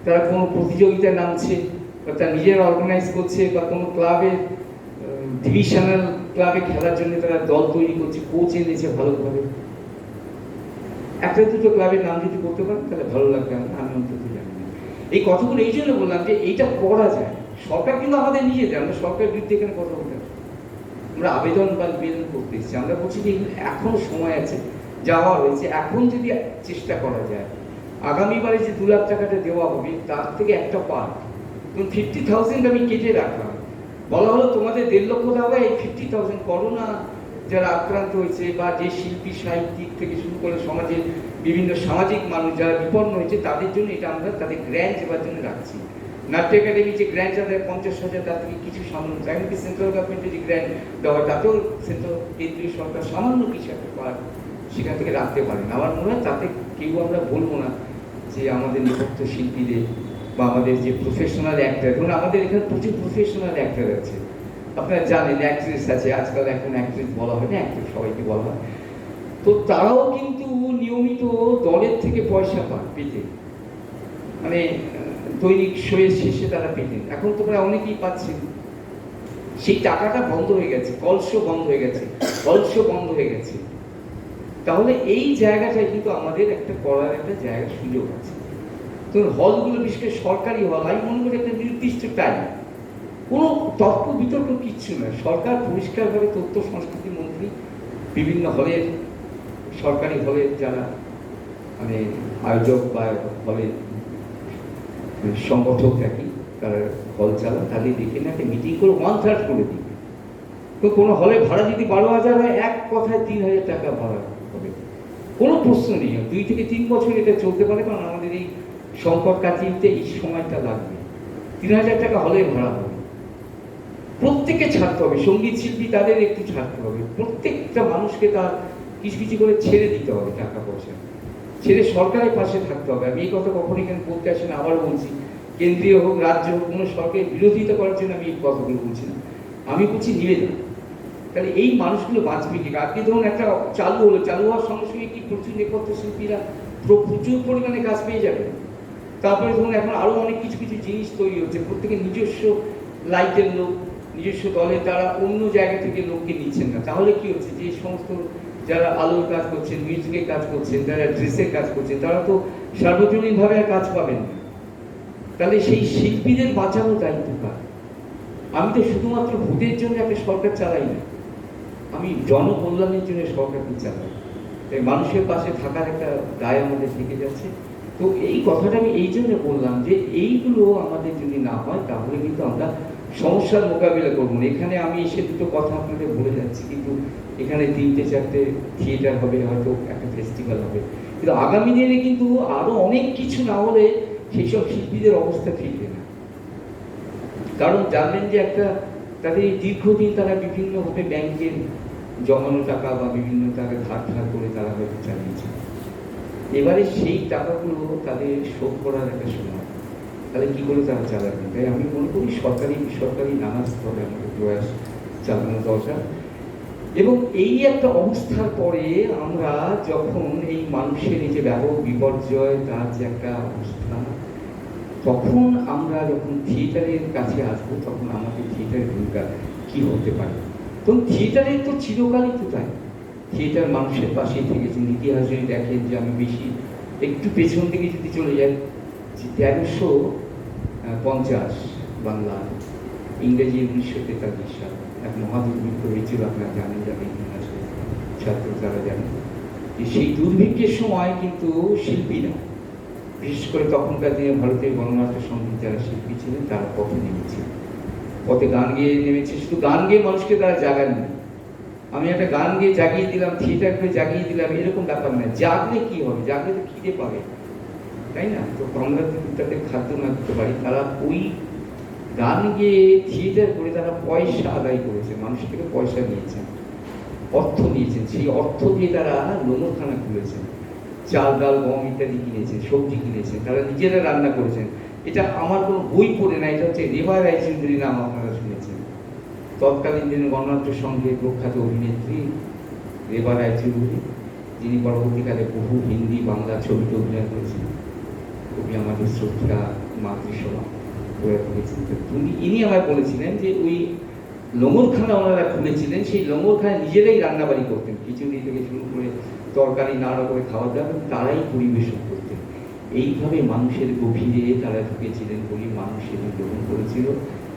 C: তারা কোনো প্রতিযোগিতায় নামছে বা তারা নিজেরা অর্গানাইজ করছে, বা কোনো ক্লাবের ডিভিশনাল ক্লাবে খেলার জন্য তারা দল তৈরি করছে, কোচ এনেছে ভালোভাবে। একটা দুটো ক্লাবের নাম যদি করতে পারেন তাহলে ভালো লাগবে, আমি অন্তত জানি না। এই কথাগুলো এই জন্য বললাম যে এইটা করা যায়। সরকার কিন্তু আমাদের নিজেদের, আমরা সরকারের বিরুদ্ধে এখানে কথা বলতে, আমরা আবেদন বা নিবেদন করতে এসেছি। আমরা বলছি যে এখনো সময় আছে, যাওয়া হয়েছে, এখন যদি চেষ্টা করা যায় আগামীবারে যে 2 লাখ টাকাটা দেওয়া হবে তার থেকে একটা পার্ট, ধরুন 50,000 আমি কেটে রাখলাম, বলা হলো তোমাদের 1.5 লক্ষ টাকা এই 50,000 করোনা যারা আক্রান্ত হয়েছে বা যে শিল্পী সাহিত্যিক থেকে শুরু করে সমাজের বিভিন্ন সামাজিক মানুষ যারা বিপন্ন হয়েছে তাদের জন্য এটা আমরা তাদের গ্র্যান্ট দেওয়ার জন্য রাখছি। নাট্য একাডেমি যে গ্র্যান্ট দেয় 50,000, তার থেকে কিছু সামান্য, এমনকি সেন্ট্রাল গভর্নমেন্টের যে গ্র্যান্ট দেওয়া তাতেও সেন্ট্রাল কেন্দ্রীয় সরকার সামান্য কিছু একটা পার্ট সেখান থেকে রাখতে পারেন। আমার মনে হয় তাতে কেউ আমরা বলবো না যে আমাদের নেপথ্য শিল্পীদের বা আমাদের যে প্রফেশনাল অ্যাক্টর, ধরুন আমাদের এখানে প্রচুর প্রফেশনাল অ্যাক্টর আছে, আপনারা জানেন অ্যাক্ট্রেস আছে, আজকাল এখন অ্যাক্ট্রেস বলা হয় না, অ্যাক্টর সবাইকে বলা হয়, তো তারাও কিন্তু নিয়মিত দলের থেকে পয়সা পান পেতে, মানে দৈনিক শোয়ের শেষে তারা পেতেন, এখন তো প্রায় অনেকেই পাচ্ছেন। সেই টাকাটা বন্ধ হয়ে গেছে, কলশো বন্ধ হয়ে গেছে, কলশো বন্ধ হয়ে গেছে। তাহলে এই জায়গাটায় কিন্তু আমাদের একটা করার একটা জায়গা সুযোগ আছে। তো হলগুলো বিশেষ করে সরকারি হল, আমি মনে করি একটা নির্দিষ্ট টাইম, কোনো তর্ক বিতর্ক কিচ্ছু নয়, সরকার পরিষ্কারভাবে তথ্য সংস্কৃতি মন্ত্রী বিভিন্ন হলের, সরকারি হলের যারা মানে আয়োজক বা হলের সংগঠক থাকি তারা হল চালান, তাদের দেখে না একটা মিটিং করে 1/3 করে দিই। তো কোনো হলে ভাড়া যদি 12,000 হয়, এক কথায় 3,000 টাকা ভাড়া হবে, কোনো প্রশ্ন নেই। 2 থেকে 3 বছর এটা চলতে পারে, কারণ আমাদের এই সংকট কাটিয়ে উঠতে এই সময়টা লাগবে। 3,000 টাকা হলে ভাড়া হবে, প্রত্যেককে ছাড়তে হবে, সঙ্গীত শিল্পী তাদের একটু ছাড়তে হবে, প্রত্যেকটা মানুষকে তার কিছু কিছু করে ছেড়ে দিতে হবে, টাকা পয়সা ছেড়ে সরকারের পাশে থাকতে হবে। আমি এই কথা কখনো এখানে বলতে আসি না, আবার বলছি, কেন্দ্রীয় হোক রাজ্য হোক, কোনো সরকারের বিরোধিতা করার জন্য আমি এই কথাগুলো বলছি না, আমি বলছি নিবেদন। তাহলে এই মানুষগুলো বাঁচবে কি? আজকে ধরুন একটা চালু হলো, চালু হওয়ার সঙ্গে সঙ্গে কি প্রচুর নেপথ্য শিল্পীরা প্রচুর পরিমাণে কাজ পেয়ে যাবে। তারপরে ধরুন এখন আরো অনেক কিছু কিছু জিনিস তৈরি হচ্ছে, প্রত্যেকের নিজস্ব লাইটের লোক, নিজস্ব দলে তারা অন্য জায়গা থেকে লোককে নিচ্ছেন না। তাহলে কি হচ্ছে, যে সমস্ত যারা আলোর কাজ করছেন, মিউজিকের কাজ করছেন, যারা ড্রেসের কাজ করছেন, তারা তো সার্বজনীনভাবে আর কাজ পাবেন না। তাহলে সেই শিল্পীদের বাঁচানোর দায়িত্ব কার? আমি তো শুধুমাত্র ভোটের জন্য একটা সরকার চালাই না, আমি জনকল্যাণের জন্য সরকারকে চালাই। তাই মানুষের পাশে থাকার একটা দায় আমাদের থেকে যাচ্ছে। তো এই কথাটা আমি এই জন্য বললাম যে এইগুলো আমাদের যদি না হয় তাহলে কিন্তু আমরা সমস্যার মোকাবিলা করবো না। এখানে আমি এসে দুটো কথা আপনাদের বলে যাচ্ছি, কিন্তু এখানে 3-4টে থিয়েটার হবে, হয়তো একটা ফেস্টিভ্যাল হবে, কিন্তু আগামী দিনে কিন্তু আরো অনেক কিছু না হলে সেই সব শিল্পীদের অবস্থা ফিরবে না। কারণ জানবেন যে একটা তাদের দীর্ঘদিন তারা বিভিন্নভাবে ব্যাংকের জমানো টাকা বা বিভিন্ন টাকা ধার করে তারা হয়তো চালিয়েছে, এবারে সেই টাকাগুলো তাদের শোধ করার একটা সময়, তাহলে কি করে তারা চালাবে? তাই আমি মনে করি সরকারি বেসরকারি নানা স্তরে আমাদের প্রয়াস চালানো দরকার। এবং এই একটা অবস্থার পরে আমরা যখন এই মানুষের এই যে ব্যাপক বিপর্যয়, তার যে একটা অবস্থা, তখন আমরা যখন থিয়েটারের কাছে আসবো তখন আমাদের থিয়েটারের ভূমিকা কি হতে পারে। তখন থিয়েটারের তো চিরকালই তো তাই, থিয়েটার মানুষের পাশেই থেকেছেন। ইতিহাস যদি দেখেন যে আমি বেশি একটু পেছন থেকে যদি চলে যাই, যে 50 বাংলা, ইংরেজি 1943 সাল এক মহাদুর্ভিক্ষ হয়েছিল, আপনারা জানেন, যারা ইতিহাসের ছাত্র তারা জানেন যে সেই দুর্ভিক্ষের সময় কিন্তু শিল্পীরা, বিশেষ করে তখনকার দিনে ভারতের গণনাট্য সঙ্গীত যারা শিল্পী ছিলেন তারা পথে নেমেছিলেন, পথে গান গেয়ে নেমেছে। শুধু গান গেয়ে মানুষকে তারা জাগাননি, আমি একটা গান গিয়ে জাগিয়ে দিলাম, থিয়েটার করে জাগিয়ে দিলাম, এরকম ব্যাপার না। জাগলে কি হবে? জাগলে তো খিদে পাবে, তাই না? তো আমরা যদি তাদের খাদ্য না দিতে পারি, তারা ওই গান গিয়ে থিয়েটার করে তারা পয়সা আদায় করেছে, মানুষ থেকে পয়সা নিয়েছেন, অর্থ নিয়েছেন। সেই অর্থ দিয়ে তারা লোমরখানা খুলেছেন, চাল ডাল গম ইত্যাদি কিনেছেন, সবজি কিনেছেন, তারা নিজেরা রান্না করেছেন। এটা আমার কোনো বই পড়ে না, এটা হচ্ছে রেবা রায়চৌধুরী নাম আপনারা শুনেছেন, তৎকালীন দিনে গণনাট্য সংঘের প্রখ্যাত অভিনেত্রী রেবা রায়চৌধুরী, যিনি পরবর্তীকালে বহু হিন্দি বাংলা ছবিতে অভিনয় করেছেন। খুবই আমাদের শ্রদ্ধা মাতৃসভা করে দিয়েছেন। ইনি আমায় বলেছিলেন যে ওই লঙ্গরখানা ওনারা খুলেছিলেন, সেই লঙ্গরখানায় নিজেরাই রান্নাবাড়ি করতেন, খিচুড়ি থেকে শুরু করে তরকারি নানা রকমের খাবার দাবার তারাই পরিবেশন করতেন। এইভাবে মানুষের গভীরে তারা ঢুকেছিলেন বলে মানুষ এটি গ্রহণ করেছিল।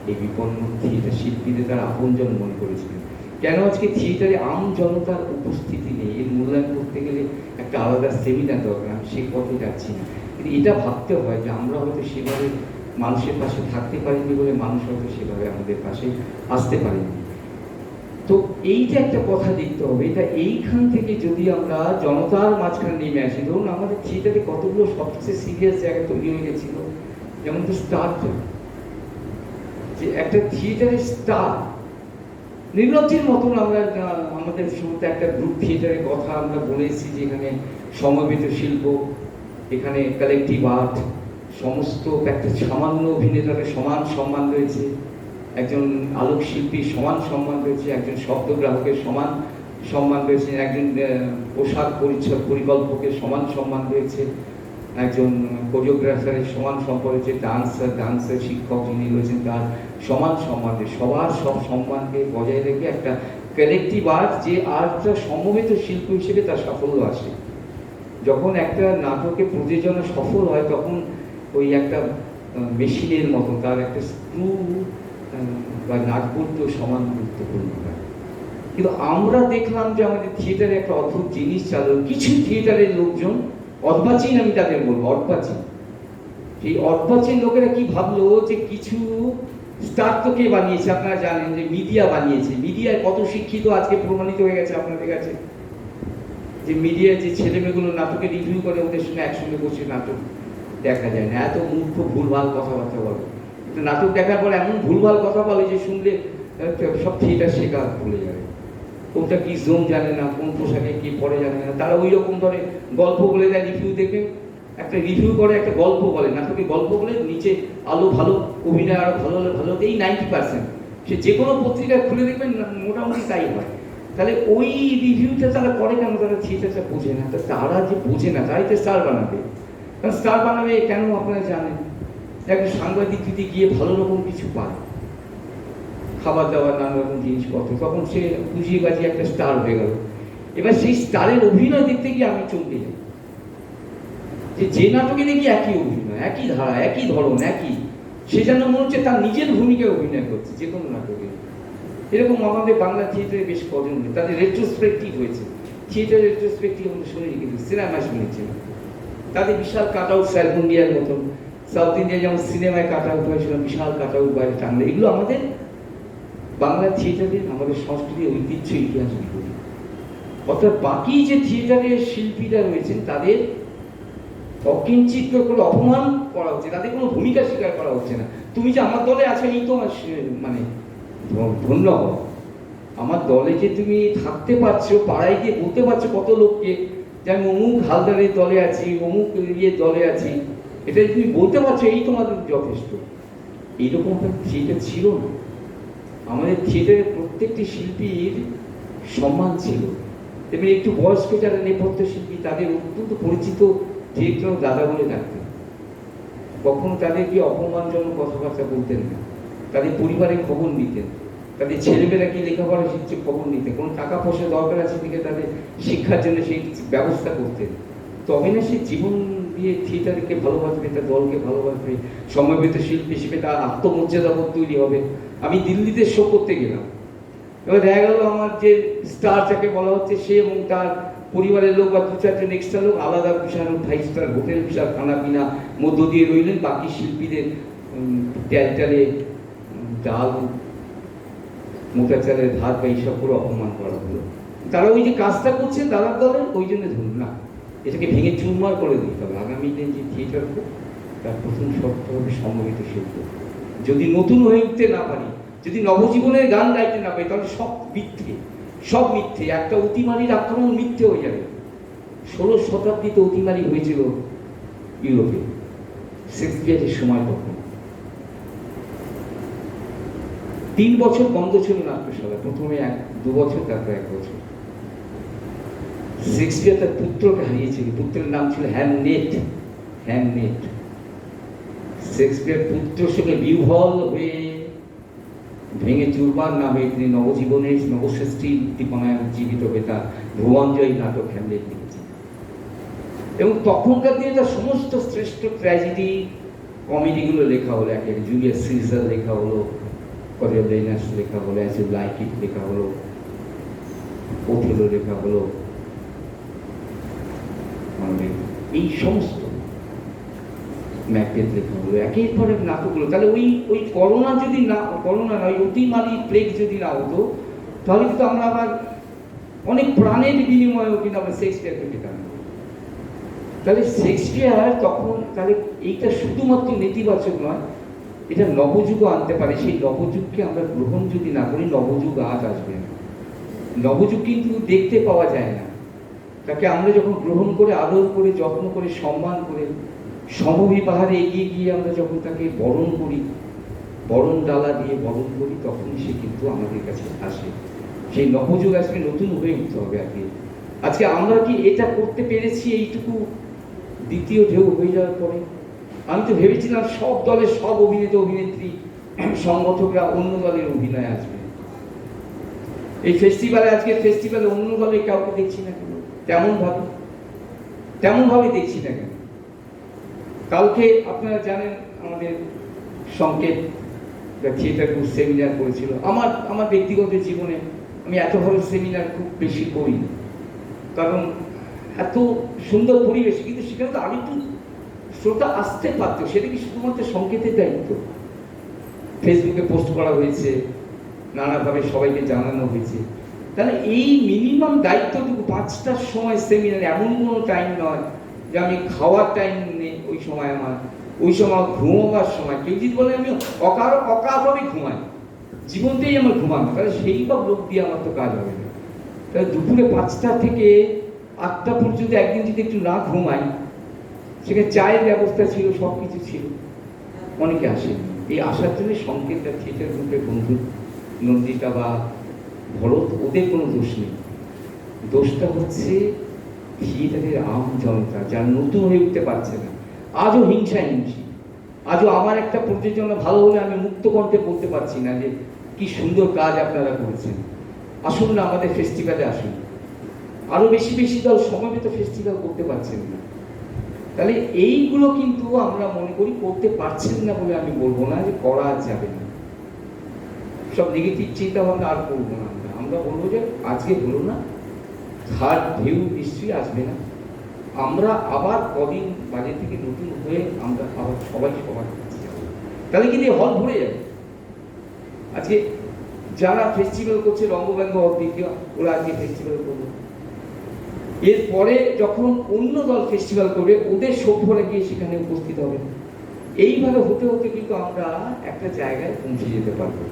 C: এই বিপন্ন থিয়েটার শিল্পীদের তারা আপনজন মনে করেছিলেন। কেন আজকে থিয়েটারে আম জনতার উপস্থিতি নেই, এর মূল্যায়ন করতে গেলে একটা আলাদা সেমিনার দরকার, আমি সেই পথে যাচ্ছি না। কিন্তু এটা ভাবতে হয় যে আমরা হয়তো সেভাবে মানুষের পাশে থাকতে পারিনি বলে মানুষ হয়তো সেভাবে আমাদের পাশে আসতে পারেনি। তো এইটা একটা কথা দেখতে হবে, এটা এইখান থেকে যদি আমরা জনতার মাঝখানে নেমে আসি, ধরুন আমাদের থিয়েটারে কতগুলো সবচেয়ে সিরিয়াস জায়গা তৈরি হয়ে গেছিল, যেমন তো স্টারটা, যে একটা থিয়েটারের স্টার নির্লজ্জের মতন আমরা আমাদের শুরুতে একটা গ্রুপ থিয়েটারের কথা আমরা বলেছি, যে এখানে সমবেত শিল্প, এখানে কালেকটিভ আর্ট, সমস্ত একটা সামান্য অভিনেতাদের সমান সম্মান রয়েছে, একজন আলোক শিল্পীর সমান সম্মান রয়েছে, একজন শব্দগ্রাহকের সমান সম্মান রয়েছে, একজন পোশাক পরিচ্ছদ পরিকল্পকের সমান সম্মান রয়েছে, একজন কোরিওগ্রাফারের সমান সম্মান রয়েছে, ডান্সার শিক্ষক যিনি রয়েছেন তার সমান সম্মান রয়েছে। সবার সব সম্মানকে বজায় রেখে একটা কালেকটিভ আর্ট, যে আর্টটা সমবেত শিল্প হিসেবে তার সাফল্য আসে। যখন একটা নাটকে প্রযোজনা সফল হয় তখন ওই একটা মেশিনের মতো তার একটা স্ক্রু বা নাটবল্টু সমান গুরুত্বপূর্ণ হয়। কিন্তু আমরা দেখলাম যে আমাদের থিয়েটারে একটা অদ্ভুত জিনিস চালু, কিছু থিয়েটারের লোকজন অর্বাচীন, আমি তাদের বলবো অর্বাচীন, সেই অর্বাচীন লোকেরা কি ভাবলো যে কিছু স্টার তো কে বানিয়েছে, আপনারা জানেন যে মিডিয়া বানিয়েছে। মিডিয়ায় কত শিক্ষিত আজকে প্রমাণিত হয়ে গেছে আপনাদের কাছে, যে মিডিয়ায় যে ছেলেমেয়েগুলো নাটকে রিভিউ করে ওদের সঙ্গে একসঙ্গে বসে নাটক দেখা যায় না, এত মূর্খ ভুলভাল কথাবার্তা বলে। নাটক দেখার পর এমন ভুলভাল কথা বলে যে শুনলে সব থিয়েটার শেখা ভুলে যাবে, কোনটা কি জোন জানে না, কোন পোশাকে কি পরে জানে না। তারা ওই রকম ধরে গল্প বলে দেয়, রিভিউ দেখবে একটা রিভিউ করে একটা গল্প বলে, নাটকে গল্প বলে নিচে আলো ভালো, অভিনয় আরো ভালো হলে ভালো, এই 90%। সে যে কোনো পত্রিকায় খুলে দেখবেন মোটামুটি তাই হয়। তাহলে ওই রিভিউটা তারা করে কেন? তারা থিয়েটারটা বোঝে না। তারা যে বোঝে না তাই তো স্টার বানাবে। কারণ স্টার বানাবে কেন আপনারা জানেন, একটা সাংবাদিক যদি গিয়ে ভালো রকম কিছু পায়, খাবার দাবার নানা রকম জিনিসপত্র, তখন সে বুঝিয়ে বাজিয়ে একটা স্টার হয়ে গেল। এবার সেই স্টারের অভিনয় দেখতে গিয়ে আমি চমকে যাই, যে নাটকে দেখি একই অভিনয়, একই ধারা, একই ধরন, একই, সে যেন মনে হচ্ছে তার নিজের ভূমিকায় অভিনয় করছে যে কোনো নাটকে। এরকম আমাদের বাংলা থিয়েটারে বেশ কজন, তাদের রেট্রোস্পেক্টিভ হয়েছে, থিয়েটার রেট্রোস্পেক্টিভ আমরা শুনিনি, কিন্তু সিনেমায় শুনেছি। তাদের বিশাল কাট আউট সাউথ ইন্ডিয়ার মতন, সাউথ ইন্ডিয়া যেমন সিনেমায় কাট আউট হয়েছিল, বিশাল কাট আউট বাইরে টানলে, এগুলো আমাদের বাংলা থিয়েটারের, আমাদের সংস্কৃতির ঐতিহ্য, ইতিহাস বিপরীত। অর্থাৎ বাকি যে থিয়েটারের শিল্পীরা রয়েছেন তাদের অকিঞ্চিত করে অপমান করা হচ্ছে, তাদের কোনো ভূমিকা স্বীকার করা হচ্ছে না। তুমি যে আমার দলে আছো এই তো মানে ধন্য হও, আমার দলে যে তুমি থাকতে পারছো, পাড়ায় গিয়ে বলতে পারছো কত লোককে যে আমি অমুক হালদারের দলে আছি, অমুক ইয়ে দলে আছি, এটা তুমি বলতে পারছো, এই তোমাদের যথেষ্ট। এইরকম একটা থিয়েটার ছিল না। আমাদের থিয়েটারের প্রত্যেকটি শিল্পীর সম্মান ছিল। তেমনি একটু বয়স্ক যারা নেপথ্য শিল্পী তাদের অত্যন্ত পরিচিত থিয়েটার দাদা বলে ডাকতেন। কখনো তাদেরকে অপমানজনক কথাবার্তা বলতেন না, তাদের পরিবারের খবর নিতেন, তাদের ছেলেমেয়েরা কি লেখাপড়া শিখছে খবর নিতেন, কোনো টাকা পয়সা দরকার আছে দিকে তাদের শিক্ষার জন্য সেই ব্যবস্থা করতেন। তবে না সে জীবন দিয়ে থিয়েটারকে ভালোবাসবে, তার দলকে ভালোবাসবে, সমবেত শিল্পী হিসেবে তার আত্মমর্যাদাবোধ তৈরি হবে। আমি দিল্লিতে শো করতে গেলাম, এবার দেখা গেল আমার যে স্টার যাকে বলা হচ্ছে সে এবং তার পরিবারের লোক বা দু চারজন এক্সট্রা লোক আলাদা বিশাল 5 স্টার হোটেল, বিশাল খানা পিনা মধ্য দিয়ে রইলেন। বাকি শিল্পীদের ট্যালে ডাল, মোটা চালের ভাত বা এইসব করে অপমান করা হলো। তারা ওই যে কাজটা করছে দাদার দলের, ওই জন্য ধরুন না, এটাকে ভেঙে চুরমার করে দিতে হবে। আগামী দিন যে থিয়েটার হোক, তার প্রথম শর্ত হবে সমবেত শিল্প। যদি নতুন হয়ে উঠতে না পারি, যদি নবজীবনের গান গাইতে না পারি, তাহলে সব মিথ্যে, সব মিথ্যে। একটা অতিমারির আক্রমণ মিথ্যে হয়ে যাবে। 16 শতাব্দীতে অতিমারি হয়েছিল ইউরোপে, শেক্সপিয়ারের সময়। তখন 3 বছর বন্ধ ছিল নাট্যশালা, প্রথমে 1-2 বছর, তারপর 1 বছর। শেক্সপিয়ার তার পুত্রকে হারিয়েছিল, পুত্রের নাম ছিল হ্যামনেট। হ্যামনেট শেক্সপিয়ার পুত্রের সঙ্গে বিহ্বল হয়ে ভেঙে চুরমার না হয়ে তিনি নবজীবনের নবসৃষ্টির উদ্দীপনায় উজ্জীবিত হয়ে তার ভুবনজয়ী নাটক হ্যামলেট লিখেছেন। এবং তখনকার দিনে তার সমস্ত শ্রেষ্ঠ ট্র্যাজেডি কমেডিগুলো লেখা হলো, এক জুলিয়াস সিজার লেখা হলো, করিওলেনাস লেখা হলো, অ্যাজ ইউ লাইক ইট লেখা হলো, ওথেলো লেখা হলো, মানে এই সমস্ত ম্যাকবেথ লেখা হলো, একের পর এক নাটকগুলো। তাহলে ওই করোনা যদি না, করোনা নয়, অতিমারি প্লেগ যদি না হতো, তাহলে কিন্তু আমরা আবার অনেক প্রাণের বিনিময়েও কিন্তু আমরা শেক্সপিয়ারকে পেতাম। তাহলে শেক্সপিয়ার তখন, তাহলে এইটা শুধুমাত্র নেতিবাচক নয়, এটা নবযুগও আনতে পারে। সেই নবযুগকে আমরা গ্রহণ যদি না করি, নবযুগ আজ আসবে না। নবযুগ কিন্তু দেখতে পাওয়া যায় না, তাকে আমরা যখন গ্রহণ করে, আদর করে, যত্ন করে, সম্মান করে, সমবিবাহারে এগিয়ে গিয়ে আমরা যখন তাকে বরণ করি, বরণ ডালা দিয়ে বরণ করি, তখনই সে কিন্তু আমাদের কাছে আসে। সেই নবযুগ আজকে নতুন হয়ে উঠতে হবে। আজকে আমরা কি এটা করতে পেরেছি? এইটুকু দ্বিতীয় ঢেউ হয়ে যাওয়ার পরে আমি তো ভেবেছিলাম সব দলের সব অভিনেতা অভিনেত্রী সংগঠকরা অন্য দলের অভিনয় আসবে। এই ফেস্টিভ্যালে, আজকের ফেস্টিভ্যালে অন্য দলে কাউকে দেখছি না কেন, তেমন ভাবে দেখছি না কেন। কালকে আপনারা জানেন আমাদের সংকেত থিয়েটার গ্রুপ সেমিনার করেছিল। আমার ব্যক্তিগত জীবনে আমি এত ভালো সেমিনার খুব বেশি করি, কারণ এত সুন্দর পরিবেশ, কিন্তু সেখানে তো আগে একটু শ্রোতা আসতে পারতো। সেটা কি শুধুমাত্র সংকেতের দায়িত্ব? ফেসবুকে পোস্ট করা হয়েছে, নানাভাবে সবাইকে জানানো হয়েছে। তাহলে এই মিনিমাম দায়িত্বটুকু, 5টার সময় সেমিনার এমন কোনো টাইম নয় যে আমি খাওয়ার টাইম নেই ওই সময়, আমার ওই সময় ঘুমোবার সময়। কেউ যদি বলে আমি অকারভাবে ঘুমাই, জীবনটাই আমার ঘুমানো, তাহলে সেই সব লোক দিয়ে আমার তো কাজ হবে না। তাহলে দুপুরে 5টা থেকে 8টা পর্যন্ত একদিন যদি একটু না ঘুমাই, সেখানে চায়ের ব্যবস্থা ছিল, সব কিছু ছিল, অনেকে আসে। এই আসার জন্য সংকেতটা থিয়েটার গ্রুপের বন্ধু নন্দিতা বা ভরত, ওদের কোনো দোষ নেই। দোষটা হচ্ছে থিয়েটারের আম জনতা, যারা নতুন হয়ে উঠতে পারছে না। আজও হিংসি, আজও আমার একটা প্রযোজনা ভালো হলে আমি মুক্ত কণ্ঠে বলতে পারছি না যে কি সুন্দর কাজ আপনারা করেছেন, আসুন না আমাদের ফেস্টিভ্যালে আসুন। আরো বেশি দল সমবেত ফেস্টিভ্যাল করতে পারছেন না। তাহলে এইগুলো কিন্তু আমরা মনে করি করতে পারছেন না বলে আমি বলবো না যে করা যাবে না। সব নেগেটিভ চিন্তা ভাবনা আর করবো না। আমরা বলবো যে আজকে হলো না, থার্ড ঢেউ নিশ্চয়ই আসবে না। আমরা আবার কদিন বাজে থেকে নতুন হয়ে আমরা আবার সবাই সবার কাছে যাবো, তাহলে কিন্তু হল ভরে যাবে। আজকে যারা ফেস্টিভ্যাল করছে, রঙ্গব্যঙ্গ অদ্বিতীয়, ওরা আজকে ফেস্টিভ্যাল করবে। এরপরে যখন অন্য দল ফেস্টিভ্যাল করবে, ওদের সভ্যরা গিয়ে সেখানে উপস্থিত হবে। এইভাবে হতে হতে কিন্তু আমরা একটা জায়গায় পৌঁছে যেতে পারবো।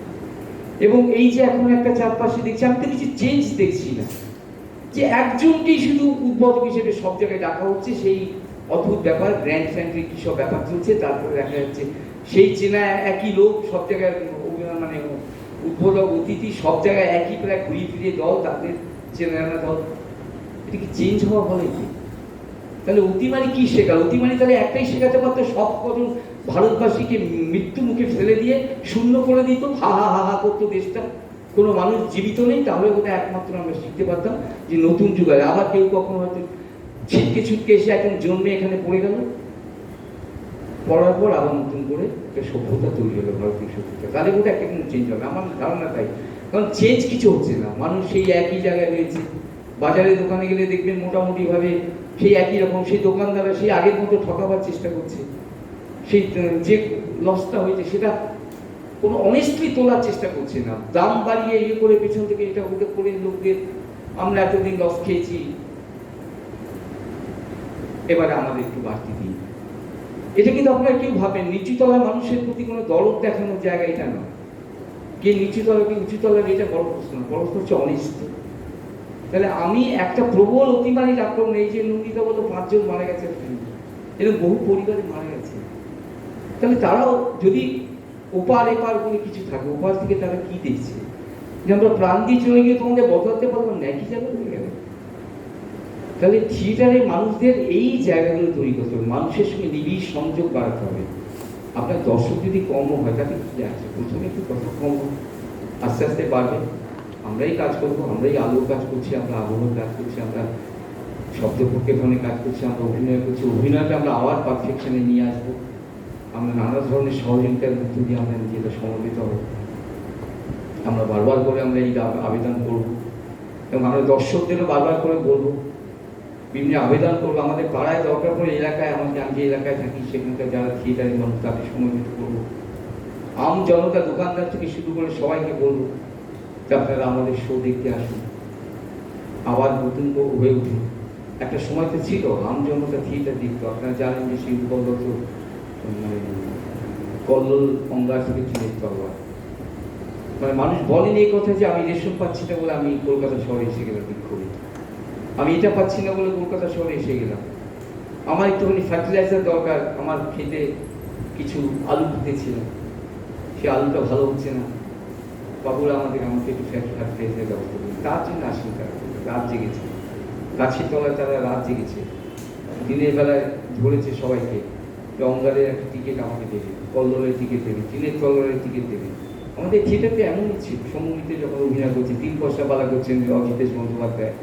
C: এবং এই যে এখন একটা চারপাশে দেখছি, আমি তো কিছু চেঞ্জ দেখছি না, যে একজনকেই শুধু উদ্বোধক হিসেবে সব জায়গায় ডাকা হচ্ছে। সেই অদ্ভুত ব্যাপার, গ্র্যান্ড ফ্যান্ড্রি কি সব ব্যাপার চলছে। তারপরে দেখা যাচ্ছে সেই চেনা একই লোক সব জায়গায়, মানে উদ্বোধক অতিথি সব জায়গায় একই, প্রায় ঘুরিয়ে ফিরিয়ে দল, তাদের চেনা দল। এটা কি চেঞ্জ হওয়া বলে কি? তাহলে অতিমারি কি শেখাল? অতিমারি তাহলে একটাই শেখাতে পারতো, সব কজন ভারতবাসীকে মৃত্যু মুখে ফেলে দিয়ে শূন্য করে দিত, হা হা হা হা করতো দেশটা, কোনো মানুষ জীবিত নেই। তাহলে ওটা একমাত্র আমরা শিখতে পারতাম যে নতুন যুগ আছে। আবার কেউ কখনো হয়তো ছিটকে ছুটকে এসে একদম জন্মে এখানে পড়ে গেল, পড়ার পর আবার নতুন করে একটা সভ্যতা তৈরি হলো, ভারতীয় সভ্যতা। তাহলে বোধহয় একটা কিন্তু চেঞ্জ হবে, আমার ধারণা তাই। কারণ চেঞ্জ কিছু হচ্ছে না, মানুষ সেই একই জায়গায় রয়েছে। বাজারে দোকানে গেলে দেখবেন মোটামুটিভাবে সেই একই রকম, সেই দোকানদাররা সেই আগের মতো ঠকাবার চেষ্টা করছে। সেই যে লসটা হয়েছে সেটা কোনো অনেস্টলি তোলার চেষ্টা করছে না, দাম বাড়িয়ে ইয়ে করে পেছন থেকে এটা ওটা করে লোকদের আমরা এতদিন লস খেয়েছি, এবারে আমাদের একটু বাড়তি দিন। এটা কিন্তু আপনারা কেউ ভাবেন নিচুতলা মানুষের প্রতি কোনো দরদ দেখানোর জায়গা এটা নয়। কে নিচুতলা কে উঁচুতলার এটা বড় প্রশ্ন, বড় প্রশ্ন হচ্ছে অনিষ্ট। তাহলে আমি একটা প্রবল অতিমারির আক্রমণ, এই যে নন্দিতা বলতো 5 জন মারা গেছে, এরকম বহু পরিবারে মারা গেছে। তাহলে তারাও যদি ওপার এপার করে কিছু থাকে, ওপার থেকে তারা কি দেখছে যে আমরা প্রাণ দিয়ে চলে গিয়ে তোমাদের বদলাতে পারলাম না, একই জায়গা হয়ে গেল। তাহলে থিয়েটারে মানুষদের এই জায়গাগুলো তৈরি করতে হবে, মানুষের সঙ্গে নিবিড় সংযোগ বাড়াতে হবে। আপনার দর্শক যদি কমও হয় তাতে কি আছে, প্রথমে একটু দর্শক কম হয়, আস্তে আস্তে বাড়বে। আমরাই কাজ করবো, আমরাই আলোর কাজ করছি, আমরা আবহাওয়ার কাজ করছি, আমরা শব্দ প্রক্ষেপণের কাজ করছি, আমরা অভিনয় করছি, অভিনয়টা আমরা আবার পারফেকশনে নিয়ে আসবো। আমরা নানা ধরনের সহযোগিতার মধ্য দিয়ে আমরা নিজেরা সমবেত হব। আমরা বারবার করে আমরা এই আবেদন করব এবং আমরা দর্শকদেরও বারবার করে বলবো, বিভিন্ন আবেদন করবো। আমাদের পাড়ায় দরকার পড়ে এলাকায়, আমি যে এলাকায় থাকি সেখানকার যারা থিয়েটারের মানুষ তাদের সমবেত করবো। আম জনতা, দোকানদার থেকে শুরু করে সবাইকে বলবো যে আপনারা আমাদের শো দেখতে আসুন, আবার নতুন হয়ে উঠুন। একটা সময় তো ছিল আম জনতা থিয়েটার দেখতো, আপনারা জানেন যে সেই উপলব্ধ কল্লোল অঙ্গার থেকে চুনের তলোয়ার। মানে মানুষ বলেন এই কথা যে আমি রেশম পাচ্ছি না বলে আমি কলকাতা শহরে এসে গেলাম বিক্ষোভে, আমি এটা পাচ্ছি না বলে কলকাতা শহরে এসে গেলাম, আমার একটুখানি ফার্টিলাইজার দরকার, আমার খেতে কিছু আলু ফুটেছিলাম, সে আলুটা ভালো হচ্ছে না, বাবুরা আমাকে একটু ফার্টিলাইজারের ব্যবস্থা করি। তার জন্য আসেন, তারা রাত জেগেছে, গাছের তলায় তারা রাত জেগেছে, দিনের বেলায় ধরেছে সবাইকে। অঙ্গারের একটা টিকিট আমাকে দেবে, কল্লোলের টিকিট দেবে, চীনের তলোয়ারের টিকিট দেবে। আমাদের থিয়েটারতে এমনই ছিল, সম্মুখীতে যখন অভিনয় করছে 3 পয়সা বালা করছেন অজিতেশ বন্দ্যোপাধ্যায়,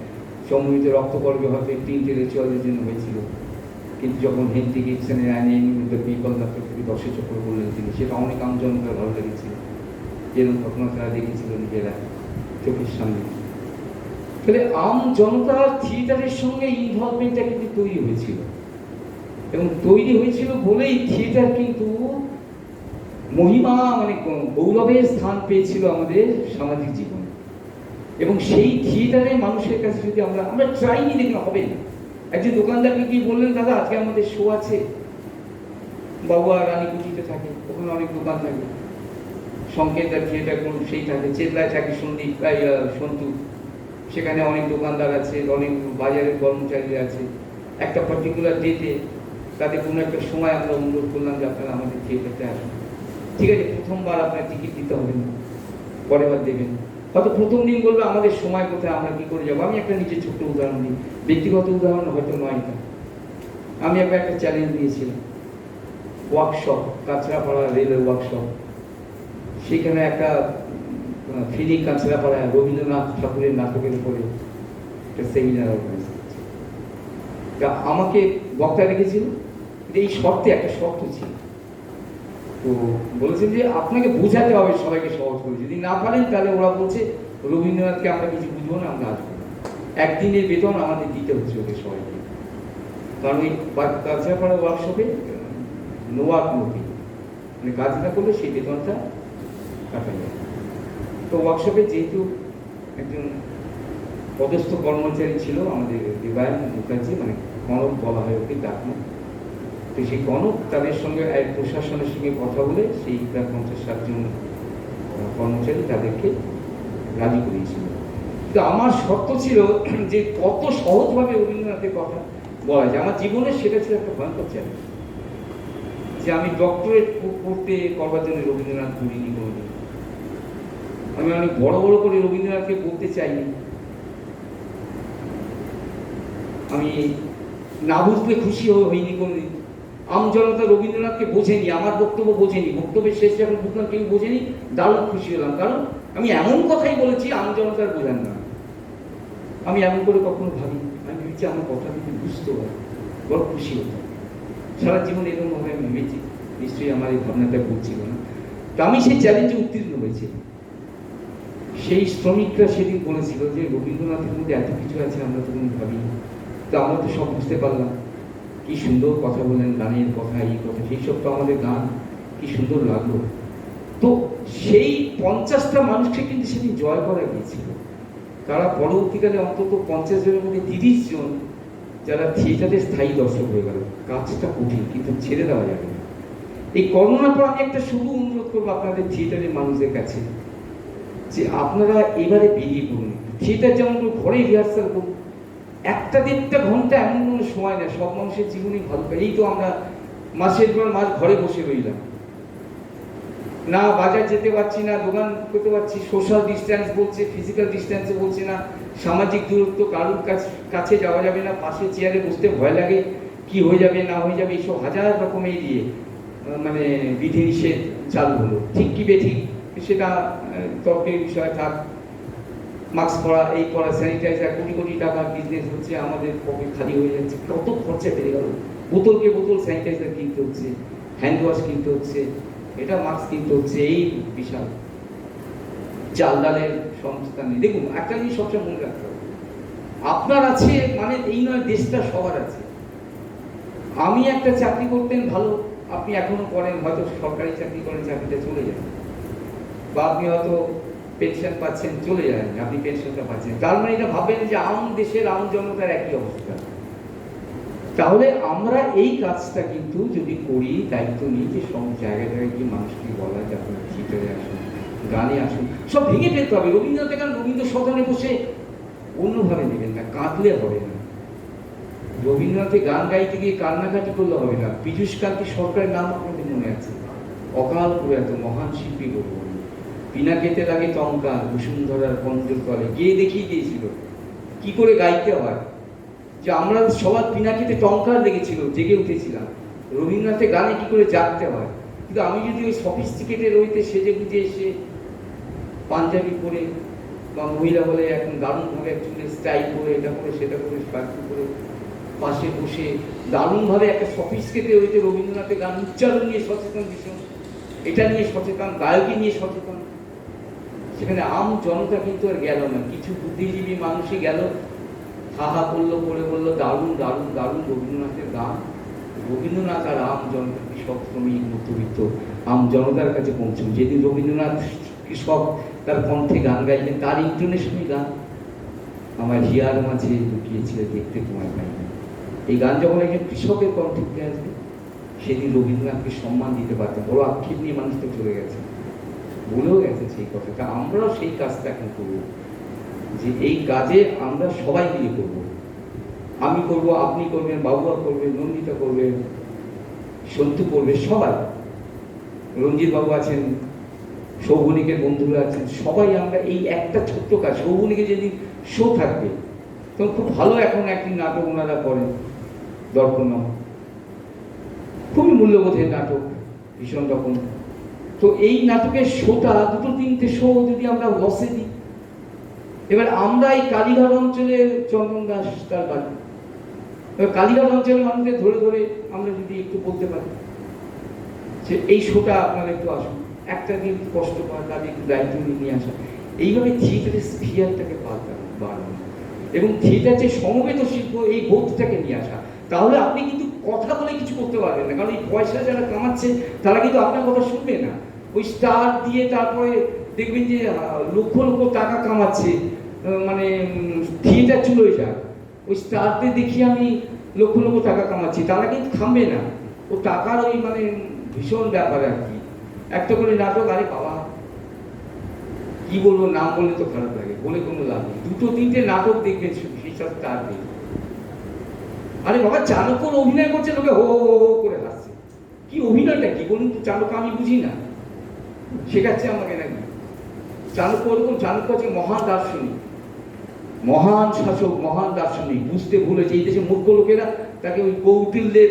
C: সম্মুখীতে রক্তকর্মে হয়তো ইন্টেলেকচুয়ালদের জন্য হয়েছিল, কিন্তু যখন হেনরি গিবসনের আইন দ্য পিপল নাটক থেকে 10 চক্র বললেন তিনি, সেটা অনেক আমজনতার ভালো লেগেছিল, যেরকম ঘটনা তারা দেখেছিল নিজেরা চোখের সামনে। তাহলে আম জনতার থিয়েটারের সঙ্গে ইনভলভমেন্টটা কিন্তু তৈরি হয়েছিল, এবং তৈরি হয়েছিল বলেই থিয়েটার কিন্তু মহিমা মানে গৌরবের স্থান পেয়েছিল আমাদের সামাজিক জীবনে। এবং সেই থিয়েটারে মানুষের কাছে যদি আমরা ট্রাইনি দেখলে হবে না। একজন দোকানদারকে কি বললেন, দাদা আজকে আমাদের শো আছে, বাবুয়া রানীকুটিতে থাকে, ওখানে অনেক দোকান থাকে, সংকেতার থিয়েটার কোন সেই থাকে, চেতলায় থাকে সন্দীপ সন্তু, সেখানে অনেক দোকানদার আছে, অনেক বাজারের কর্মচারী আছে। একটা পার্টিকুলার ডেটে তাদের কোনো একটা সময় আমরা অনুরোধ করলাম যে আপনারা আমাদের থিয়েটারতে আসুন। ঠিক আছে, প্রথমবার আপনার টিকিট দিতে হবে না, পরের বার দেবেন। হয়তো প্রথম দিন বলবে আমাদের সময় কোথায়, আমরা কি করে যাবো। আমি একটা নিজের ছোট্ট উদাহরণ দিই, ব্যক্তিগত উদাহরণ হয়তো নয় এটা। আমি একটা চ্যালেঞ্জ দিয়েছিলাম, ওয়ার্কশপ, কাঁচরাপাড়া রেলের ওয়ার্কশপ, সেখানে একটা ফিলিং কাঁচরাপাড়ায় রবীন্দ্রনাথ ঠাকুরের নাটকের উপরে একটা সেমিনার অর্গানাইজ করছে। তা আমাকে বক্তা রেখেছিল, এই শর্তে একটা শর্ত ছিল, তো বলেছেন যে আপনাকে বোঝাতে হবে সবাইকে সহজ করে, যদি না পারেন তাহলে ওরা বলছে রবীন্দ্রনাথকে আমরা কিছু বুঝবো না, আমরা আসবো না, একদিনের বেতন আমাদের দিতে হচ্ছে ওদের সবাইকে। কারণ ওই কাঁচরাপাড়া ওয়ার্কশপে নোয়াক নদী মানে কাজ না করলে সেই বেতনটা কাটা যায়। তো ওয়ার্কশপে যেহেতু একজন পদস্থ কর্মচারী ছিল আমাদের দেবায়ন মুখার্জি, মানে কনক বলা হয় ওকে ডাকনা, তো সেই কনক তাদের সঙ্গে প্রশাসনের সঙ্গে কথা বলে সেই প্রায় 50-60 জন কর্মচারী তাদেরকে রাজি করিয়েছিল। কিন্তু আমার শর্ত ছিল যে কত সহজভাবে রবীন্দ্রনাথের কথা বলা যায়। আমার জীবনে সেটা ছিল একটা ভয়ঙ্কর চ্যালেঞ্জ, যে আমি ডক্টরেট করবার জন্য রবীন্দ্রনাথ পড়িনি কোনোদিন, আমি অনেক বড় বড় করে রবীন্দ্রনাথকে বলতে চাইনি, আমি না বুঝলে খুশি হইনি কোনোদিন। আমজনতা রবীন্দ্রনাথকে বোঝেনি, আমার বক্তব্য বোঝেনি, বক্তব্যের শেষে যখন বুঝলাম কেউ বোঝেনি, দারুণ খুশি হলাম, কারণ আমি এমন কথাই বলেছি আমজনতার বোঝান না। আমি এমন করে কখনো ভাবি, আমি দিচ্ছে, আমার কথা যদি বুঝতে পারে বড় খুশি হতাম। সারা জীবন এরকমভাবে আমি ভেবেছি, নিশ্চয়ই আমার এই ভাবনাটা বলছিল না। তো আমি সেই চ্যালেঞ্জে উত্তীর্ণ হয়েছি। সেই শ্রমিকরা সেদিন বলেছিল যে রবীন্দ্রনাথের মধ্যে এত কিছু আছে আমরা তখন ভাবি। তো আমরা তো সব বুঝতে পারলাম, কি সুন্দর কথা বললেন, গানের কথা, এই কথা, সেই সব তো আমাদের গান, কি সুন্দর লাগলো। তো সেই 50টা মানুষকে কিন্তু সেদিন জয় করা গিয়েছিল। তারা পরবর্তীকালে অন্তত 50 জনের মধ্যে 30 জন যারা থিয়েটারের স্থায়ী দর্শক হয়ে গেল। কাজটা কঠিন, কিন্তু ছেড়ে দেওয়া যাবে না। এই করোনার পর আমি একটা শুধু অনুরোধ করবো আপনাদের থিয়েটারের মানুষদের কাছে, যে আপনারা এবারে বেরিয়ে পড়ুন। থিয়েটার যেমন ঘরে রিহার্সাল করুন, 1-1.5 ঘন্টা এমন কোনো সময় না, সব মানুষের জীবনই ভালো পায়। এই তো আমরা মাসের পর মাস ঘরে বসে রইলাম, না বাজার যেতে পারছি, না দোকান করতে পারছি, সোশ্যাল ডিস্ট্যান্স বলছে, ফিজিক্যাল ডিস্ট্যান্সে বলছে না, সামাজিক দূরত্ব, কারোর কাছে যাওয়া যাবে না, পাশে চেয়ারে বসতে ভয় লাগে, কি হয়ে যাবে না হয়ে যাবে, এইসব হাজার রকমের মানে বিধিনিষেধ চালু হলো। ঠিক কি বেঠিক সেটা তর্কের বিষয় থাক। মাস্ক পরা, এই পরা, স্যানিটাইজার, কোটি কোটি টাকার বিজনেস হচ্ছে, আমাদের পকেট খালি হয়ে যাচ্ছে, কত খরচা বেড়ে গেল। বোতলকে বোতল স্যানিটাইজার কিনতে হচ্ছে, হ্যান্ড ওয়াশ কিনতে হচ্ছে, এটা মাস্ক কিনতে হচ্ছে, এই বিশাল চাল ডালের সংস্থা নেই। দেখুন, একটা জিনিস সবসময় মনে রাখতে হবে, আপনার আছে মানে এই নয় দেশটা সবার আছে। আমি একটা চাকরি করতেন ভালো, আপনি এখনো করেন, হয়তো সরকারি চাকরি করেন, চাকরিটা চলে যাবে, বা আপনি হয়তো পেনশন পাচ্ছেন, চলে যাবেন, আপনি পেনশনটা পাচ্ছেন, তার মানে এটা ভাববেন যে দেশের জনতার একই অবস্থা। তাহলে আমরা এই কাজটা কিন্তু যদি করি, দায়িত্ব নিই, যে সব জায়গায় জায়গায় গিয়ে মানুষকে বলা যে আপনারা থিয়েটারে আসুন, গানে আসুন, সব ভেঙে ফেলতে হবে। রবীন্দ্রনাথের গান রবীন্দ্র সদনে বসে অন্যভাবে নেবেন না, কাঁদলে হবে না। রবীন্দ্রনাথের গান গাইতে গিয়ে কান্নাকাটি করলে হবে না। পীযূষ কান্তি সরকারের নাম আপনাদের মনে আছে, অকাল প্রয়াত মহান শিল্পী বলবো, পিনাকেতে লাগে টঙ্কার, বসুন্ধরার পঞ্জর তলে, গিয়ে দেখিয়ে দিয়েছিল কি করে গাইতে হয়। যে আমরা সবার পিনাকেতে টঙ্কার লেগেছিল, জেগে উঠেছিলাম, রবীন্দ্রনাথের গানে কি করে জাগতে হয়। কিন্তু আমি যদি ওই সফিস্টিকেটেড রইতে সেজে গুজে এসে পাঞ্জাবি পরে, বা মহিলা বলে এখন দারুণভাবে চুলের স্টাইল করে, এটা করে সেটা করে, শার্ট করে পাশে বসে দারুণভাবে একটা সফিস্টিকেটেড রইতে রবীন্দ্রনাথের গান উচ্চারণ নিয়ে সচেতন, ভীষণ এটা নিয়ে সচেতন, গায়কী নিয়ে সচেতন, সেখানে জনতা কিন্তু আর গেল না, কিছু বুদ্ধিজীবী মানুষই গেল, হাহা করলো, করে বললো দারুণ দারুণ দারুণ রবীন্দ্রনাথের গান। রবীন্দ্রনাথ আর জনতা, কৃষক, শ্রমিক, মধ্যবিত্ত জনতার কাছে পৌঁছুন। যেদিন রবীন্দ্রনাথ কৃষক তার কণ্ঠে গান গাইলেন, তার ইন্টোনেশনই গান, আমার হিয়ার মাঝে লুকিয়েছিল দেখতে তোমায় পাইনি। এই গান যখন একজন কৃষকের কণ্ঠে উঠে আসবে, সেদিন রবীন্দ্রনাথকে সম্মান দিতে পারতেন। বড় আক্ষেপ নিয়ে মানুষ তো চলে গেছে, বলেও গেছে সেই কথাটা। আমরাও সেই কাজটা এখন করবো, যে এই কাজে আমরা সবাই মিলে করবো। আমি করব, আপনি করবেন, বাবুয়া করবেন, নন্দিতা করবেন, সন্তু করবে, সবাই, রঞ্জিত বাবু আছেন, সৌভনিকের বন্ধুরা আছেন, সবাই আমরা এই একটা ছোট্ট কাজ। সৌভনিকে যেদিন শো থাকবে তখন খুব ভালো এখন একটি নাটক ওনারা করেন, দর্পণ, খুবই মূল্যবোধের নাটক, ভীষণ রকম। তো এই নাটকের শোটা 2-3টে শো যদি আমরা লসে দিই, এবার আমরা এই কালীঘাট অঞ্চলে, চন্দন দাস তার বাড়ি, এবার কালীঘাট অঞ্চলের মানুষদের ধরে ধরে আমরা যদি একটু বলতে পারি যে এই শোটা আপনারা একটু আসুন, একটা দিন কষ্ট পায়, তাদের একটু দায়িত্ব নিয়ে আসা, এইভাবে থিয়েটারের স্ফিয়ারটাকে বাড়ানো এবং থিয়েটার যে সমবেত শিল্প, এই বোধটাকে নিয়ে আসা। তাহলে আপনি কিন্তু কথা বলে কিছু করতে পারবেন না, কারণ এই পয়সা যারা কামাচ্ছে তারা কিন্তু আপনার কথা শুনবে না। ওই স্টার দিয়ে তারপরে দেখবেন যে লক্ষ লক্ষ টাকা কামাচ্ছে, মানে থিয়েটার চলে যাক, ওই স্টারদের দেখি আমি লক্ষ লক্ষ টাকা কামাচ্ছি, তারা কিন্তু থামবে না। ও টাকার ওই মানে ভীষণ ব্যাপার আর কি। একটা করে নাটক, আরে বাবা কি বলবো, নাম বললে তো খারাপ লাগে, বলে কোনো লাভ নেই। 2-3টে নাটক দেখবেন সেইসব স্টার দিয়ে, আরে বাবা চাণক্য অভিনয় করছে, লোকে হো হো হো করে হাসছে। কি অভিনয়টা কি বলুন তো, চাণক্য আমি বুঝি না, শেখাচ্ছে আমাকে নাকি? চাণক্য ওরকম, চাণক্য হচ্ছে মহান দার্শনিক, মহান শাসক, মহান দার্শনিক। বুঝতে ভুলেছে এই দেশে মূর্খ লোকেরা তাকে ওই কৌটিল্যের,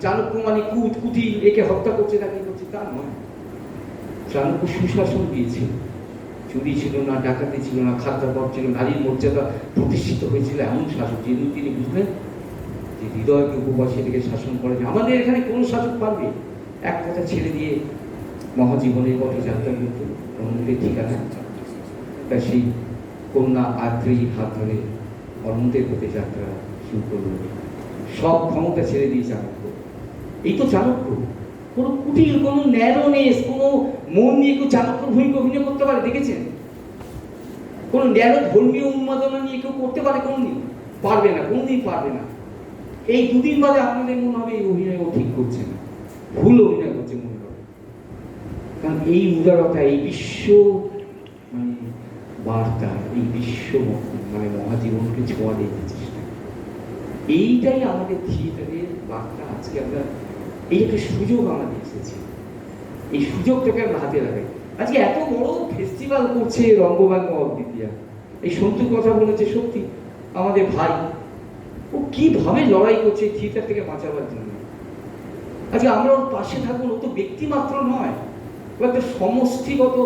C: চাণক্য মানে কুটিল, একে হত্যা করছে, তাকে করছে, তা নয়। চাণক্য সুশাসন দিয়েছে, চুরি ছিল না, ডাকাতি ছিল না, খাদ্যাভাব ছিল, নারীর মর্যাদা প্রতিষ্ঠিত হয়েছিল এমন শাসক, যেদিন তিনি বুঝলেন যে হৃদয়কে উপবাসী থেকে শাসন করা যায়। আমাদের এখানে কোন শাসক পারবে এক কথা ছেড়ে দিয়ে মহাজীবনের পথে যাত্রা করতে? অন্যদের ঠিকানা তা সেই কন্যা আদ্রির হাত ধরে অনন্তের পথে যাত্রা শুরু করল। সব ক্ষমতা ছেড়ে দিয়ে চাণক্য। এই তো চাণক্য। কোনো কুটিল, কোনো ন্যারোনেস, কোনো মন নিয়ে কেউ চাণক্যর ভূমিকা অভিনয় করতে পারে দেখেছেন? কোনো ন্যারো ধর্মীয় উন্মাদনা নিয়ে কেউ করতে পারে কোনদিন? পারবে না, কোনদিন পারবে না। এই দুদিন বাদে আপনাদের মনে হবে এই অভিনয় ও ঠিক করছে না, ভুল অভিনয় করছে মনে হবে। কারণ এই উদারতা, এই বিশ্ব মানে বার্তা, এই বিশ্ব মানে মহাজীবনকে ছোঁয়া দিয়ে চেষ্টা, এইটাই আমাদের থিয়েটারের বার্তা। আজকে আমরা এই একটা সুযোগ আমাদের এসেছে, এই সুযোগটাকে আমরা হাতে লাগাই। আজকে এত বড় ফেস্টিভ্যাল করছে রঙ্গভঙ্গ অদ্বিতীয়া। এই সন্তুর কথা বলেছে, সত্যি আমাদের ভাই, ও কিভাবে লড়াই করছে থিয়েটার থেকে বাঁচাবার জন্য। আজকে আমরা ওর পাশে থাকবো। ও তো ব্যক্তি মাত্র নয়, ও একটা সমষ্টিগত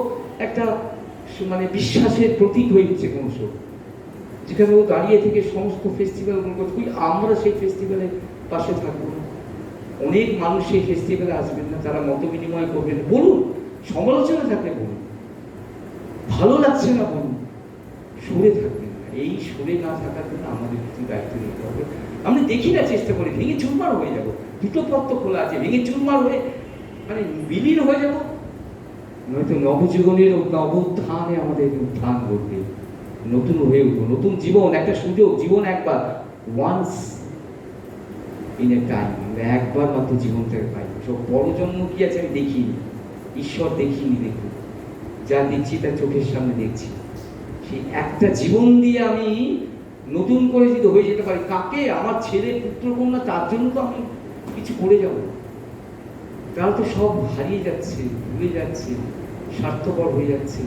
C: একটা মানে বিশ্বাসের প্রতীক হয়ে উঠছে ক্রমশ, যেখানে ও দাঁড়িয়ে থেকে সমস্ত ফেস্টিভ্যাল করছে। আমরা সেই ফেস্টিভ্যালের পাশে থাকবো না? অনেক মানুষ সেই ফেস্টিভ্যালে আসবেন না, তারা মত বিনিময় করবেন, বলুন, সমালোচনা থাকলে বলুন, ভালো লাগছে না বলুন, সরে থাকবেন না। এই সরে না থাকার জন্য আমাদের কিছু দায়িত্ব নিতে হবে। আমরা দেখি না, চেষ্টা করি, ভেঙে চুরমার হয়ে যাবো। দুটো পথ তো খোলা আছে, ভেঙে চুরমার হয়ে মানে বিলীন হয়ে যাবো, নয়তো নবজীবনের নবোত্থানে আমাদের উত্থান ঘটবে, নতুন হয়ে উঠবো, নতুন জীবন, একটা সুযোগ। জীবন একবার, ওয়ান্স ইন এ টাইম, আমরা একবার মাত্র জীবনটাকে পাই। সব বড় জন্ম কি আছে আমি দেখিনি, ঈশ্বর দেখিনি, দেখুন যা দেখছি তার চোখের সামনে দেখছি। সেই একটা জীবন দিয়ে আমি নতুন করে যদি হয়ে যেতে পারি, কাকে? আমার ছেলে, পুত্র, কন্যা, তার জন্য তো আমি কিছু করে যাব। তারা তো সব হারিয়ে যাচ্ছে, ভুলে যাচ্ছে, স্বার্থপর হয়ে যাচ্ছে,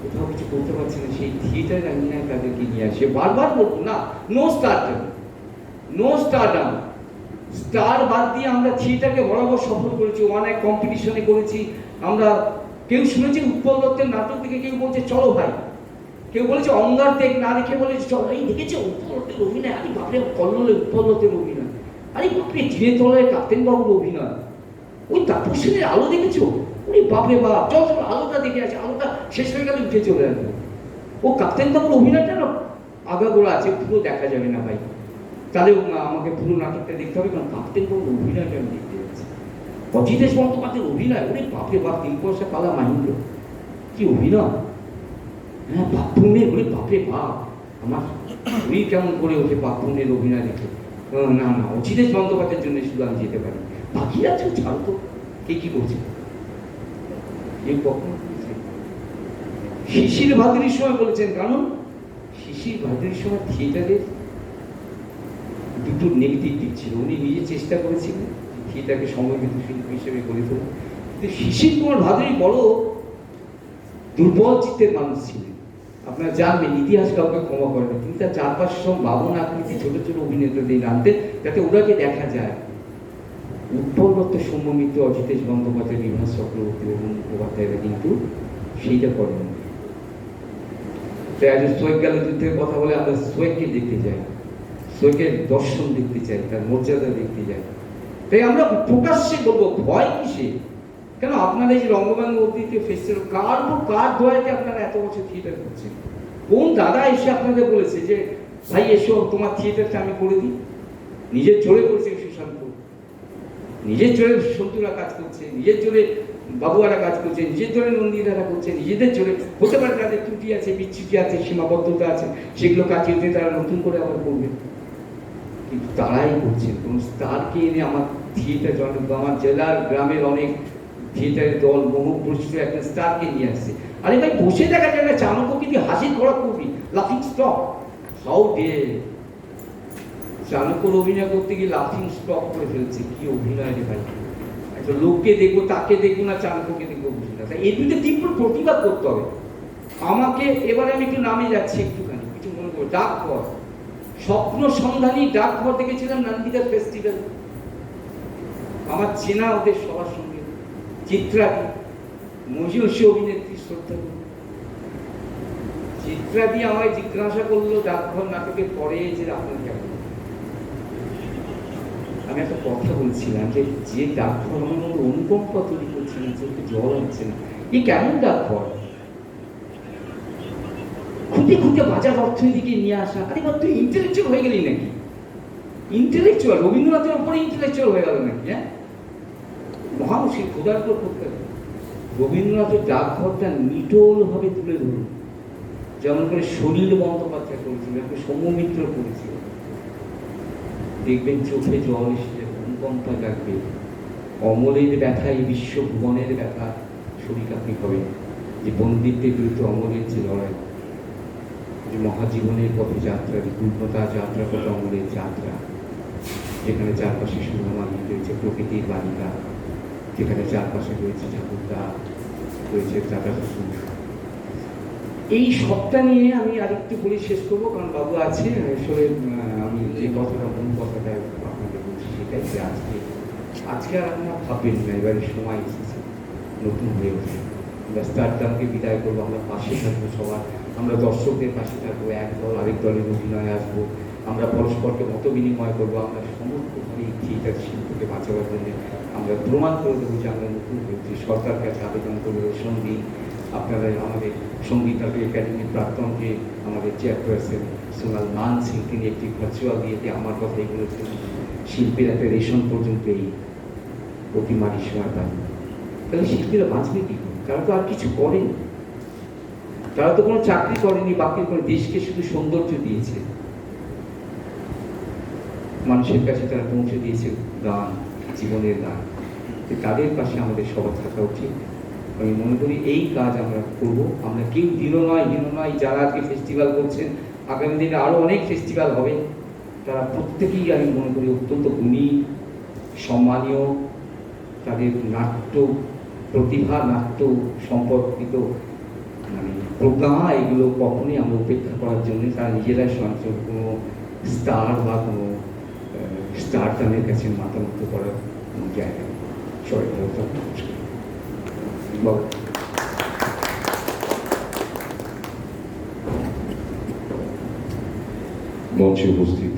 C: কোথাও কিছু করতে পারছে না। সেই থিয়েটার আঙিনায় তাদেরকে নিয়ে আসে। বারবার বলবো না, no stardom, no stardom. Star বাদ দিয়ে আমরা থিয়েটারকে বরাবর সফল করেছি, অনেক কম্পিটিশনে করেছি আমরা। কেউ শুনেছে উৎপল দত্তের নাটক দেখে কেউ বলছে চলো ভাই, কেউ বলেছে অঙ্গার দেখ না দেখে বলেছে চলো। এই দেখেছে উৎপল দত্তের অভিনয়, আরে বাপরে কল্লোলে উৎপল দত্তের অভিনয়, আরে বাপরে দিনের তলায় কাপ্তেন বাবুর অভিনয়, ওই তাপসেনের আলো দেখেছো, ওরে বাপরে বাপ, চল চলো আলোটা দেখে আছে, আলোটা শেষ হয়ে গেলে উঠে চলে আসবে। ও কাপ্তেন বাবুর অভিনয়টা না আগাগোড়া আছে, পুরো দেখা যাবে না ভাই, তাহলে আমাকে পুরো নাটকটা দেখতে হবে, কারণ কাপ্তেন বাবুর অভিনয়টা আমি দেখতে যাচ্ছি। অজিতেশ বন্দ্যোপাধ্যায়ের অভিনয়, ওরে বাপরে বাপ, 3 পয়সা পালা মাহিন্দ্র, কি অভিনয়! হ্যাঁ, বাপুনের, ওরে বাপরে বাপ, আমার শরীর কেমন করে ওঠে বাপুনের অভিনয় দেখে। না না, অজিতেশ বন্দ্যোপাধ্যায়ের জন্য শুধু আমি যেতে পারি, বাকিরা তো ছাড়ো তো, কে কি করছে, এই কখন শিশির ভাদ্রির সময় বলেছেন। কারণ শিশির ভাদ্রির সময় থিয়েটারের দুটো নেগেটিভ দিক ছিল। উনি নিজে চেষ্টা করেছিলেন থিয়েটারকে সমবেত শিল্পী হিসেবে গড়ে তোলা, কিন্তু শিশির কুমার ভাদ্রি বড় দুর্বল চিত্তের মানুষ ছিলেন। আপনারা জানবেন, ইতিহাস কাউকে ক্ষমা করে না। তিনি তার চারপাশে সব বামন আকৃতি ছোট ছোট অভিনেতাদের আনতেন, যাতে ওরাকে দেখা যায়। উৎপল দত্ত, সৌম্য মিত্র, অজিতেশ বন্দ্যোপাধ্যায়, বিভাস চক্রবর্তী এবং মুখোপাধ্যায়রা কিন্তু সেইটা করেন। তাই আজ সোয়েক গেল যুদ্ধের কথা বলে আমরা সোয়েককে দেখতে চাই, সোয়েকের দর্শন দেখতে চাই, তার মর্যাদা দেখতে চাই। তাই আমরা প্রকাশ্যে বলবো, ভয় কিসে? কেন আপনারা এই রঙ্গভঙ্গ অদ্বিতীয় ফেস্টিভ্যাল, কার উপর কার দয়াতে আপনারা এত বছর থিয়েটার করছেন? কোন দাদা এসে আপনাদের বলেছে যে ভাই এসো তোমার থিয়েটারটা আমি করে দিই? নিজের জোরে করছে সুশান্ত, নিজের জোরে সন্তুরা কাজ করছে, নিজের জোরে বাবুয়ারা কাজ করছে, নিজের জোরে নন্দীদারা করছে, নিজেদের জোরে। হতে পারে তাদের ত্রুটি আছে, বিচ্যুতি আছে, সীমাবদ্ধতা আছে, সেগুলো কাটিয়ে উঠে তারা নতুন করে আবার করবে, কিন্তু তারাই করছেন। কোন স্টারকে এনে আমার থিয়েটার জনক, আমার জেলার গ্রামের অনেক থিয়েটারের দল বহু পরিচিত একটা স্টারকে নিয়ে আসছে। আরে ভাই, বসে দেখা যায় না, চাণক্য কিন্তু হাসির খোরাক করবি, লাফিং স্টক, হাউ ডে! চাণক্যর অভিনয় করতে গিয়ে লাফিং স্টক করে ফেলছে। কি অভিনয় রে ভাই! একটা লোককে দেখবো, তাকে দেখবো না, চাণক্যকে দেখবো, বুঝি না। এই দুটো তীব্র প্রতিবাদ করতে হবে আমাকে। এবারে আমি একটু নামে যাচ্ছি, একটুখানি কিছু মনে করবো। ডাকঘর, স্বপ্ন সন্ধানী ডাকঘর দেখেছিলাম নন্দিতা ফেস্টিভ্যাল, আমার চেনা ওদের সবার সঙ্গে। চিত্রাদি, মহিষী অভিনেত্রী শ্রদ্ধা, চিত্রা দিয়ে আমায় জিজ্ঞাসা করলো ডাকঘর নাটকের পরে যে আপনার কেমন। আমি একটা কথা বলছিলাম যে ডাকঘর আমার মনে অনুকম্পা তৈরি করছে না, চোখে জল হচ্ছে না, এ কেমন ডাকঘর? খুঁটে খুঁটে বাজার অর্থনীতিকে নিয়ে আসা। আরে বা তুই ইন্টেলেকচুয়াল হয়ে গেলি নাকি? ইন্টেলেকচুয়াল রবীন্দ্রনাথের উপরে ইন্টেলেকচুয়াল হয়ে গেল নাকি? হ্যাঁ, মহামুশি খোদার পর করতে হবে। রবীন্দ্রনাথের ডাকঘরটা নিটোল ভাবে তুলে ধরুন, যেমন করে সলিল বন্দ্যোপাধ্যায় করেছিল, সৌম্যমিত্র করেছিল। দেখবেন চোখে জল এসে অনুকম্পা লাগবে। অমলের ব্যথা, এই বিশ্ব ভুবনের ব্যথা শরীর আপনি হবেন, যে বন্দিত্বের বিরুদ্ধে অমলের যে লড়াই, যে মহাজীবনের পথে যাত্রা, পূর্ণতা যাত্রা পথে অমলের যাত্রা, যেখানে চারপাশে সুরমালি রয়েছে, প্রকৃতির বালিকা, যেখানে চারপাশে রয়েছে ঠাকুরদা, রয়েছে চাচা শ্বশুর। এই সবটা নিয়ে আমি আরেকটু বলে শেষ করবো, কারণ বাবু আছে। আসলে আমি যে কথাটা মূল কথাটা আপনাকে বলছি সেটাই, যে আজকে আর আপনারা ভাববেন না, এবারে সময় এসেছে নতুন হয়ে ওঠে। আমরা স্টারডামকে বিদায় করবো, আমরা পাশে থাকবো সবার, আমরা দর্শকদের পাশে থাকবো, এক দল আরেক দলের অভিনয়ে আসবো, আমরা পরস্পরকে মত বিনিময় করবো, আমরা সমস্তভাবে এই থিয়েটার শিল্পকে বাঁচাবার জন্য আমরা প্রমাণ করে দেবো যে আমরা নতুন হয়েছি। সরকার কাছে আবেদন করবো, সঙ্গীত আপনারা আমাদের সঙ্গীত একাডেমির প্রাক্তনকে আমাদের চেয়ারপারসন সোনাল মান সিং, তিনি একটি ভার্চুয়াল দিয়ে আমার কথা এগুলো শিল্পীর একটা রেশন পর্যন্ত এই প্রতিমারই সময় পায়। তাহলে শিল্পীরা বাঁচবে কি? তারা তো আর কিছু করেনি, তারা তো কোনো চাকরি করেনি, বাকি করে দেশকে শুধু সৌন্দর্য দিয়েছে, মানুষের কাছে তারা পৌঁছে দিয়েছে গান, জীবনের গান। তাদের পাশে আমাদের সবার থাকা উচিত। আমি মনে করি এই কাজ আমরা করব। আমরা কেউ হীন নয়। যারা আজকে ফেস্টিভ্যাল করছেন, আগামী দিনে আরও অনেক ফেস্টিভ্যাল হবে, তারা প্রত্যেকেই আমি মনে করি অত্যন্ত গুণী, সম্মানীয়। তাদের নাট্য প্রতিভা, নাট্য সম্পর্কিত মানে প্রজ্ঞা, এগুলো কখনোই আমরা উপেক্ষা করার জন্য তারা নিজেরাই স্বয়ং কোনো স্টার বা কোনো স্টারডামের কাছে মাথা নত করার কোনো জায়গা নেই। সবাই
D: মঞ্চে উপস্থিত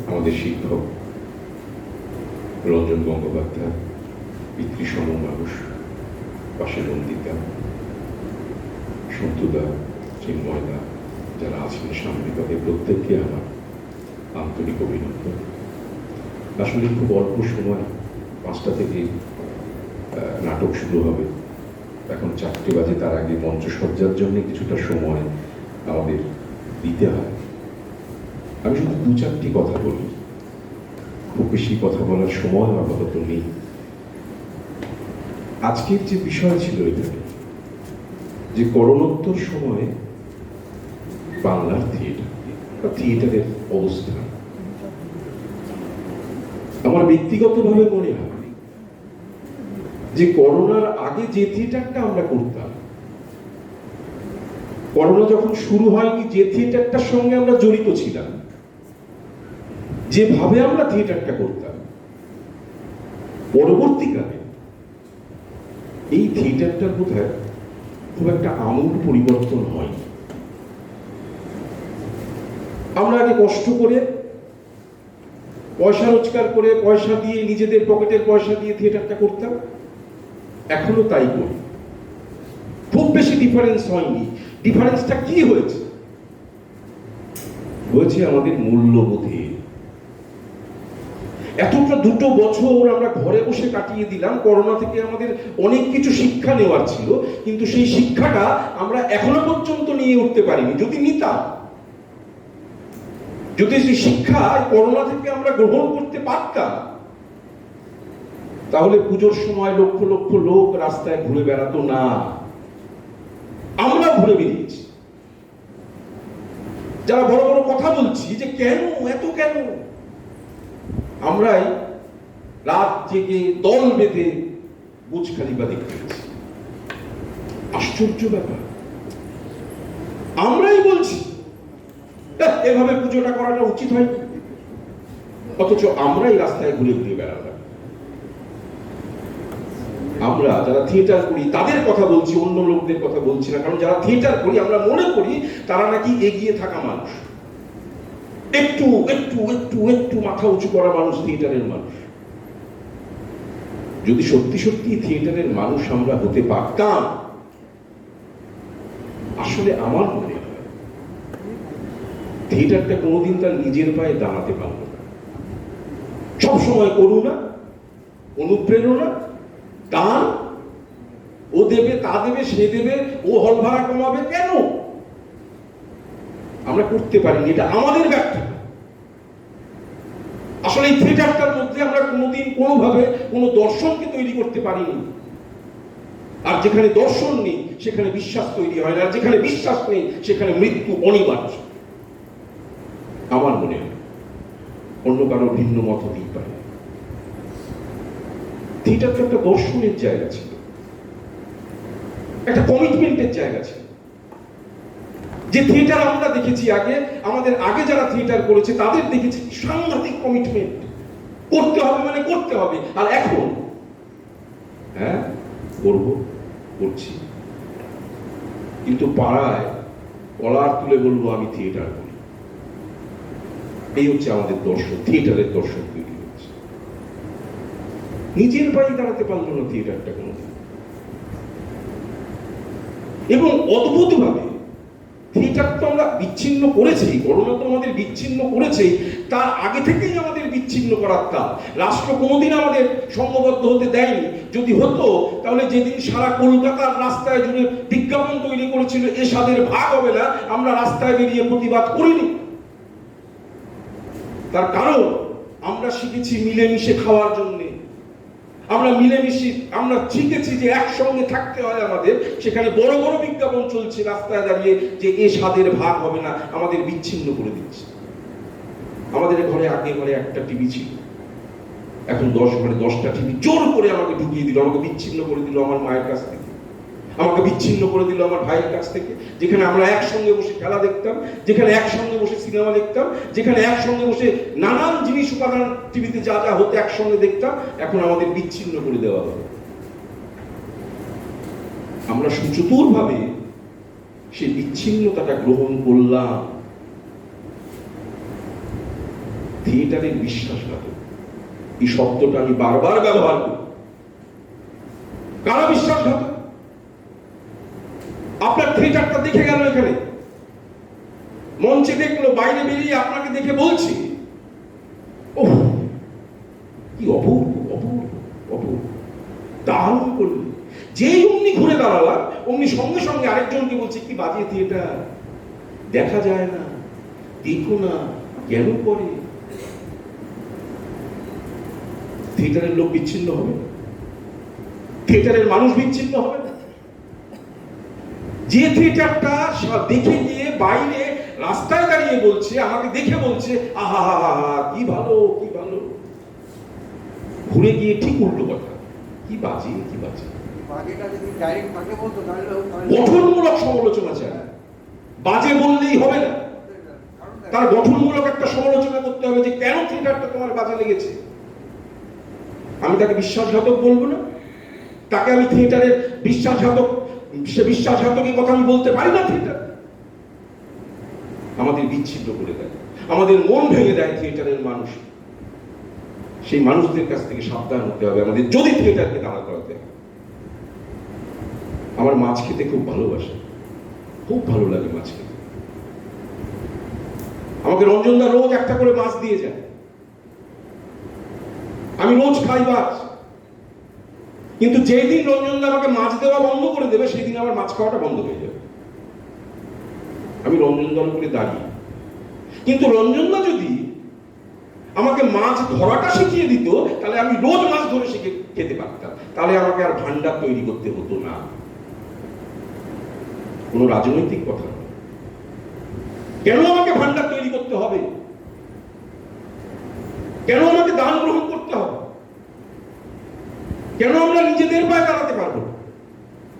D: আমাদের শিক্ষক রঞ্জন গঙ্গোপাধ্যায়, পিতৃসম মানুষ, পাশে নন্দিতা, সন্তুদা, চিন্ময়দা, যারা আছেন সামনে, তাদের প্রত্যেককে আমার আন্তরিক অভিনন্দন। আসলে খুব অল্প সময়, 5টা থেকে নাটক শুরু হবে, এখন 4টে বাজে, তার আগে মঞ্চসজ্জার জন্য কিছুটা সময় আমাদের দিতে হয়। আমি শুধু 2-4টি কথা বলি, খুব বেশি কথা বলার সময় আপাতত নেই। আজকের যে বিষয় ছিল এখানে, যে করোনোত্তর সময়ে বাংলার থিয়েটার বা থিয়েটারের অবস্থা, আমার ব্যক্তিগতভাবে মনে হয় যে করোনার আগে যে থিয়েটারটা আমরা করতাম, করোনা যখন শুরু হয়নি যে থিয়েটারটার সঙ্গে আমরা জড়িত ছিলাম, যেভাবে আমরা থিয়েটারটা করতাম, পরবর্তীকালে এই থিয়েটারটার বোধহয় খুব একটা আমূল পরিবর্তন হয়নি। আমরা আগে কষ্ট করে পয়সা রোজগার করে, পয়সা দিয়ে, নিজেদের পকেটের পয়সা দিয়ে থিয়েটারটা করতাম, এখনো তাই করি। খুব বেশি ডিফারেন্স হয়নি। ডিফারেন্সটা কি হয়েছে? হয়েছে আমাদের মূল্যবোধে। এতটা 2 বছর আমরা ঘরে বসে কাটিয়ে দিলাম। করোনা থেকে আমাদের অনেক কিছু শিক্ষা নেওয়ার ছিল, কিন্তু সেই শিক্ষাটা আমরা এখনো পর্যন্ত নিয়ে উঠতে পারিনি। যদি নিতাম, যদি সেই শিক্ষা করোনা থেকে আমরা গ্রহণ করতে পারতাম, তাহলে পুজোর সময় লক্ষ লক্ষ লোক রাস্তায় ঘুরে বেড়াতো না। আমরা ঘুরে বেরিয়েছি। যারা বড় বড় কথা বলছি যে কেন এত কেন, আমরাই রাত জেগে দল বেঁধে বুঝ খালিফা দেখতে গেছি। আশ্চর্য ব্যাপার, আমরাই বলছি এভাবে পুজোটা করাটা উচিত হয়, অথচ আমরাই রাস্তায় ঘুরে ঘুরে বেড়ালাম। আমরা যারা থিয়েটার করি তাদের কথা বলছি, অন্য লোকদের কথা বলছি না। কারণ যারা থিয়েটার করি আমরা মনে করি তারা নাকি এগিয়ে থাকা মানুষ, একটু একটু একটু একটু মাথা উঁচু করা মানুষ থিয়েটারের মানুষ। যদি সত্যি সত্যি থিয়েটারের মানুষ আমরা হতে পারতাম, আসলে আমার মনে হয় থিয়েটারটা কোনোদিন তার নিজের পায়ে দাঁড়াতে পারল না। সবসময় করুণা, অনুপ্রেরণা, দান, ও দেবে, তা দেবে, সে দেবে, ও হল ভাড়া কমাবে, কেন আমরা করতে পারিনি? এটা আমাদের ব্যর্থতা। আসলে এই থিয়েটারটার মধ্যে আমরা কোনোদিন কোনোভাবে কোনো দর্শনকে তৈরি করতে পারিনি। আর যেখানে দর্শন নেই সেখানে বিশ্বাস তৈরি হয় না, আর যেখানে বিশ্বাস নেই সেখানে মৃত্যু অনিবার্য। আমার মনে হয় অন্য কারো ভিন্ন মত হতেই পারে। থিয়েটারটা একটা দর্শনের জায়গা ছিল, একটা কমিটমেন্টের জায়গা ছিল। যে থিয়েটার আমরা দেখেছি আগে, আমাদের আগে যারা থিয়েটার করেছে তাদের দেখেছি সাংঘাতিক কমিটমেন্ট, করতে হবে মানে করতে হবে। আর এখন হ্যাঁ করবো, করছি, কিন্তু পাড়ায় কলার তুলে বলবো আমি থিয়েটার করি। এই হচ্ছে আমাদের দর্শন, থিয়েটারের দর্শন তৈরি হচ্ছে। নিজের পায়ে দাঁড়াতে পারলো না থিয়েটারটা কোনোদিন। এবং অদ্ভুত ভাবে থিয়েটার তো আমরা বিচ্ছিন্ন করেছি, করোনা তো আমাদের বিচ্ছিন্ন করেছেই, তার আগে থেকেই আমাদের বিচ্ছিন্ন করার কাজ। রাষ্ট্র কোনোদিন আমাদের সংঘবদ্ধ হতে দেয়নি। যদি হতো তাহলে যেদিন সারা কলকাতার রাস্তায় জুড়ে বিজ্ঞাপন তৈরি করেছিল এরশাদের ভাগ হবে না, আমরা রাস্তায় বেরিয়ে প্রতিবাদ করিনি। তার কারণ আমরা শিখেছি মিলেমিশে খাওয়ার জন্য। আমরা মিলেমিশে আমরা শিখেছি যে একসঙ্গে থাকতে হয় আমাদের। সেখানে বড় বড় বিজ্ঞাপন চলছে রাস্তায় দাঁড়িয়ে যে এ স্বাদের ভাগ হবে না, আমাদের বিচ্ছিন্ন করে দিচ্ছে। আমাদের ঘরে আগে ঘরে একটা টিভি ছিল, এখন 10 ঘরে 10টা টিভি জোর করে আমাকে ঢুকিয়ে দিল, আমাকে বিচ্ছিন্ন করে দিল আমার মায়ের কাছ থেকে, আমাকে বিচ্ছিন্ন করে দিল আমার ভাইয়ের কাছ থেকে। যেখানে আমরা একসঙ্গে বসে খেলা দেখতাম, যেখানে একসঙ্গে বসে সিনেমা দেখতাম, যেখানে একসঙ্গে বসে নানান জিনিস উপাদান টিভিতে যা যা হতো একসঙ্গে দেখতাম, এখন আমাদের বিচ্ছিন্ন করে দেওয়া হবে। আমরা সুচতুর ভাবে সেই বিচ্ছিন্নতাটা গ্রহণ করলাম। থিয়েটারের বিশ্বাসঘাতক, এই শব্দটা আমি বারবার ব্যবহার করি। কারা বিশ্বাসঘাতক? আপনার থিয়েটারটা দেখে গেল, এখানে মঞ্চে দেখলো, বাইরে বেরিয়ে আপনাকে দেখে বলছি ওহ কি অপূর্ব অপূর্ব অপূর্ব, দারুণ করলে। যেই অমনি ঘুরে দাঁড়ালাম অমনি সঙ্গে সঙ্গে আরেকজনকে বলছে কি বাজে থিয়েটার, দেখা যায় না, দেখো না, কেন করে? থিয়েটারের লোক বিচ্ছিন্ন হবে, থিয়েটারের মানুষ বিচ্ছিন্ন হবে না। যে থিয়েটারটা দেখে গিয়ে বাইরে রাস্তায় দাঁড়িয়ে বলছে, আমাকে দেখে বলছে আহা হা হা হা কি ভালো কি ভালো, ঘুরে গিয়ে ঠিক উল্টো কথা, কি বাজে কি বাজে। গঠনমূলক সমালোচনা চায়, বাজে বললেই হবে না, তার গঠনমূলক একটা সমালোচনা করতে হবে যে কেন থিয়েটারটা তোমার বাজে লেগেছে। আমি তাকে বিশ্বাসঘাতক বলবো না, তাকে আমি থিয়েটারের বিশ্বাসঘাতক, সে বিশ্বাসঘাতকের কথা আমি বলতে পারি না। থিয়েটার আমাদের বিচ্ছিন্ন করে দেয়, আমাদের মন ভেঙে দেয় থিয়েটারের মানুষ। সেই মানুষদের কাছ থেকে সাবধান হতে হবে আমাদের, যদি থিয়েটারকে দাঁড়া করাতে হয়। আমার মাছ খেতে খুব ভালোবাসে, খুব ভালো লাগে মাছ খেতে। আমাকে রঞ্জনদা রোজ একটা করে মাছ দিয়ে যায়, আমি রোজ খাই মাছ। কিন্তু যেই দিন রঞ্জনদা আমাকে মাছ দেওয়া বন্ধ করে দেবে সেই দিন আমার মাছ খাওয়াটা বন্ধ হয়ে যাবে। আমি রঞ্জনদার উপরে দাঁড়িয়ে, কিন্তু রঞ্জনদা যদি আমাকে মাছ ধরাটা শিখিয়ে দিত তাহলে আমি রোজ মাছ ধরে শিখে খেতে পারতাম, তাহলে আমাকে আর ভান্ডার তৈরি করতে হতো না। কোনো রাজনৈতিক কথা নয়। কেন আমাকে ভান্ডার তৈরি করতে হবে? কেন আমাকে দান গ্রহণ করতে হবে? কেন আমরা নিজেদের পায়ে দাঁড়াতে পারবো না?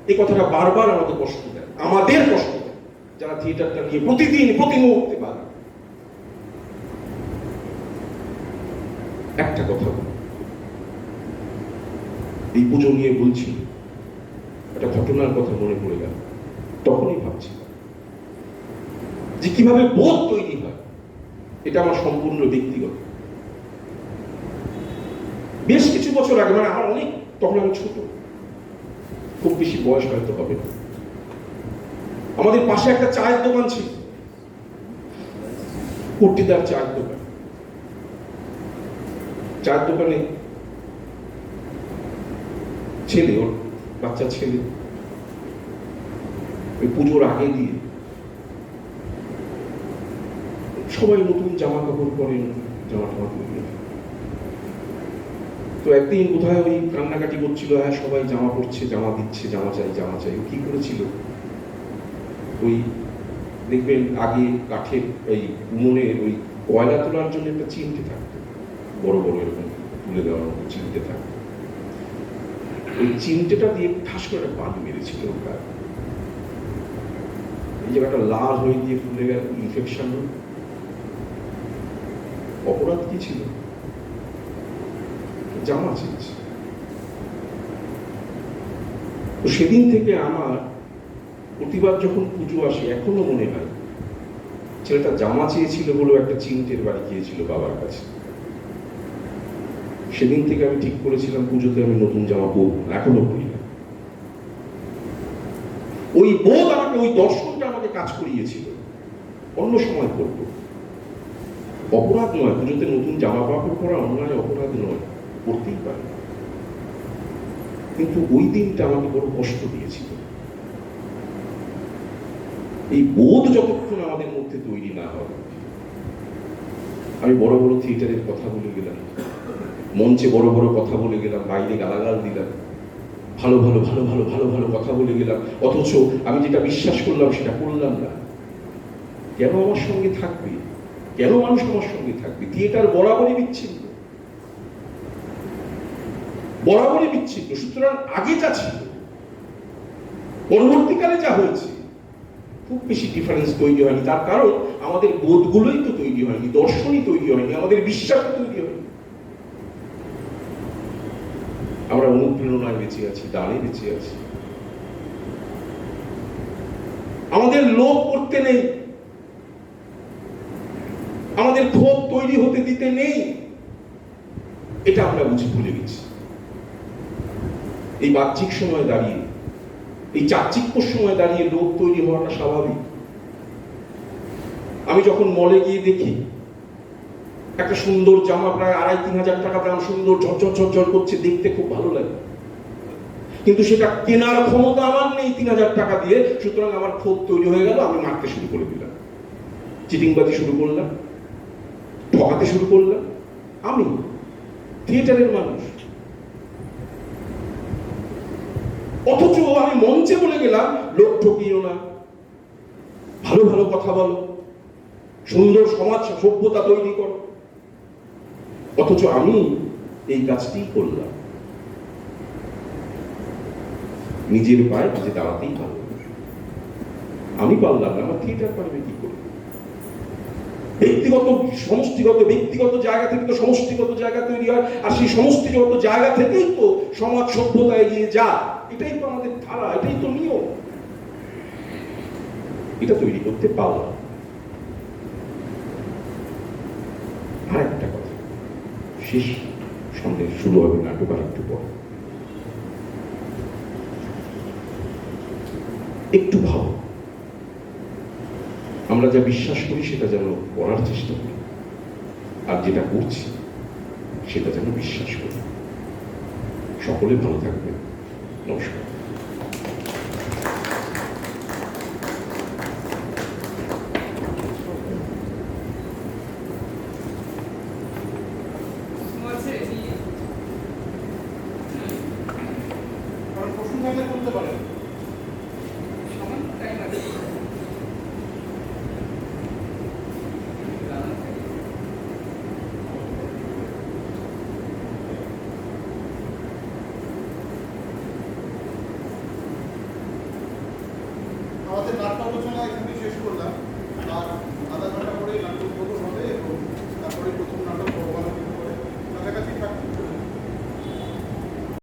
D: এই কথাটা বারবার আমাকে কষ্ট দেয়, আমাদের কষ্ট দেয় যারা থিয়েটারটা নিয়ে প্রতিদিন প্রতি মুহূর্তে পারে। একটা কথা, এই পুজো নিয়ে বলছি, একটা ঘটনার কথা মনে পড়ে গেল। তখনই ভাবছিলাম যে কিভাবে বোধ তৈরি হয়। এটা আমার সম্পূর্ণ ব্যক্তিগত। বেশ কিছু বছর আগে, মানে আমার অনেক, তখন আমি ছোট, খুব বেশি বয়স হয়তো হবে না, আমাদের পাশে একটা চায়ের দোকান ছিল, কুর্তিদার চায়ের দোকান। চায়ের দোকানে ছেলে, ওর বাচ্চা ছেলে, ওই পুজোর আগে দিয়ে সবাই নতুন জামা কাপড় পরে, জামা টামা পরে। তো একদিন বোধহয় ওই কান্নাকাটি করছিল, হ্যাঁ সবাই জামা পড়ছে, জামা দিচ্ছে, জামা চাই জামা চাই। ও কি করেছিল, ওই দেখবেন আগে কাঠের এই উনুনের ওই কয়লা তোলার জন্য একটা চিমটে থাকতো, বড় বড় এরকম তুলে দেওয়ার মতো চিমটে থাকতো। ওই চিমটেটা দিয়ে ঠাস করে একটা বাঁধ মেরেছিল ওর গায়ে। এই জায়গাটা লাল হয়ে গিয়ে ফুলে গেল, ইনফেকশন। অপরাধ কি ছিল? জামা চেয়েছে। তো সেদিন থেকে আমার প্রতিবার যখন পুজো আসে, এখনো মনে হয় ছেলেটা জামা চেয়েছিল বলেও একটা চিমটের বাড়ি গিয়েছিল বাবার কাছে। সেদিন থেকে আমি ঠিক করেছিলাম পুজোতে আমি নতুন জামা পরবো না, এখনো পরি না। ওই বোধ আমাকে, ওই দর্শনটা আমাকে কাজ করিয়েছিল, অন্য সময় করবো। অপরাধ নয়, পুজোতে নতুন জামা কাপড় পরা অন্যায়, অপরাধ নয়, করতেই পারে। কিন্তু ওই দিনটা আমাকে বড় কষ্ট দিয়েছিল। এই বোধ যতক্ষণ আমাদের মধ্যে তৈরি না হবে, আমি বড় বড় থিয়েটারের কথা বলে গেলাম, মঞ্চে বড় বড় কথা বলে গেলাম, বাইরে গালাগাল দিলাম, ভালো ভালো ভালো ভালো ভালো ভালো কথা বলে গেলাম, অথচ আমি যেটা বিশ্বাস করলাম সেটা করলাম না। কেন আমার সঙ্গে থাকবে? কেন মানুষ আমার সঙ্গে থাকবে? থিয়েটার বরাবরই বিচ্ছিন্ন, বরাবরই বিচ্ছিন্ন। সুতরাং আগে যা ছিল, পরবর্তীকালে যা হয়েছে, খুব বেশি ডিফারেন্স তৈরি হয়নি। তার কারণ আমাদের বোধগুলোই তো তৈরি হয়নি, দর্শনই তৈরি হয়নি, আমাদের বিশ্বাস তৈরি হয়নি। আমরা অনুপ্রেরণায় বেঁচে আছি, দাঁড়ে বেঁচে আছি। আমাদের লোভ করতে নেই, আমাদের ক্ষোভ তৈরি হতে দিতে নেই, এটা আমরা বুঝে ভুলে গেছি। এই বাহ্যিক সময় দাঁড়িয়ে, এই চাকচিক্যর সময় দাঁড়িয়ে লোভ তৈরি হওয়াটা স্বাভাবিক। আমি যখন মলে গিয়ে দেখি একটা সুন্দর জামা, প্রায় 2,500-3 হাজার টাকা দাম, সুন্দর ঝরঝর ঝরঝর করছে, দেখতে খুব ভালো লাগে, কিন্তু সেটা কেনার ক্ষমতা আমার নেই 3,000 টাকা দিয়ে। সুতরাং আমার ক্ষোভ তৈরি হয়ে গেল, আমি মারতে শুরু করে দিলাম, চিটিংবাজি শুরু করলাম, ঠকাতে শুরু করলাম। আমি থিয়েটারের মানুষ, অথচ আমি মঞ্চে বলে গেলাম লোক ঠকিও না, ভালো ভালো কথা বলো, সুন্দর সমাজ সভ্যতা তৈরি করো। অথচ আমি এই কাজটি করলাম। নিজের পায়ে নিজে দাঁড়াতেই পারলাম না। আমি পারলাম না, আমার থিয়েটার পারবে কি করে? ব্যক্তিগত সমষ্টিগত, ব্যক্তিগত জায়গা থেকে তো সমষ্টিগত জায়গা তৈরি হয়, আর সেই সমষ্টিগত জায়গা থেকেই তো সমাজ সভ্যতা এগিয়ে যায়। এটাই তো আমাদের ধারা, এটাই তো নিয়ম। এটা তৈরি করতে পারলাম। আর একটা কথা, শেষ সন্দেহ শুরু হবে নাটক আর একটু পর। একটু ভাবো, আমরা যা বিশ্বাস করি সেটা যেন করার চেষ্টা করি, আর যেটা করছি সেটা যেন বিশ্বাস করি। সকলে ভালো থাকবেন। নমস্কার।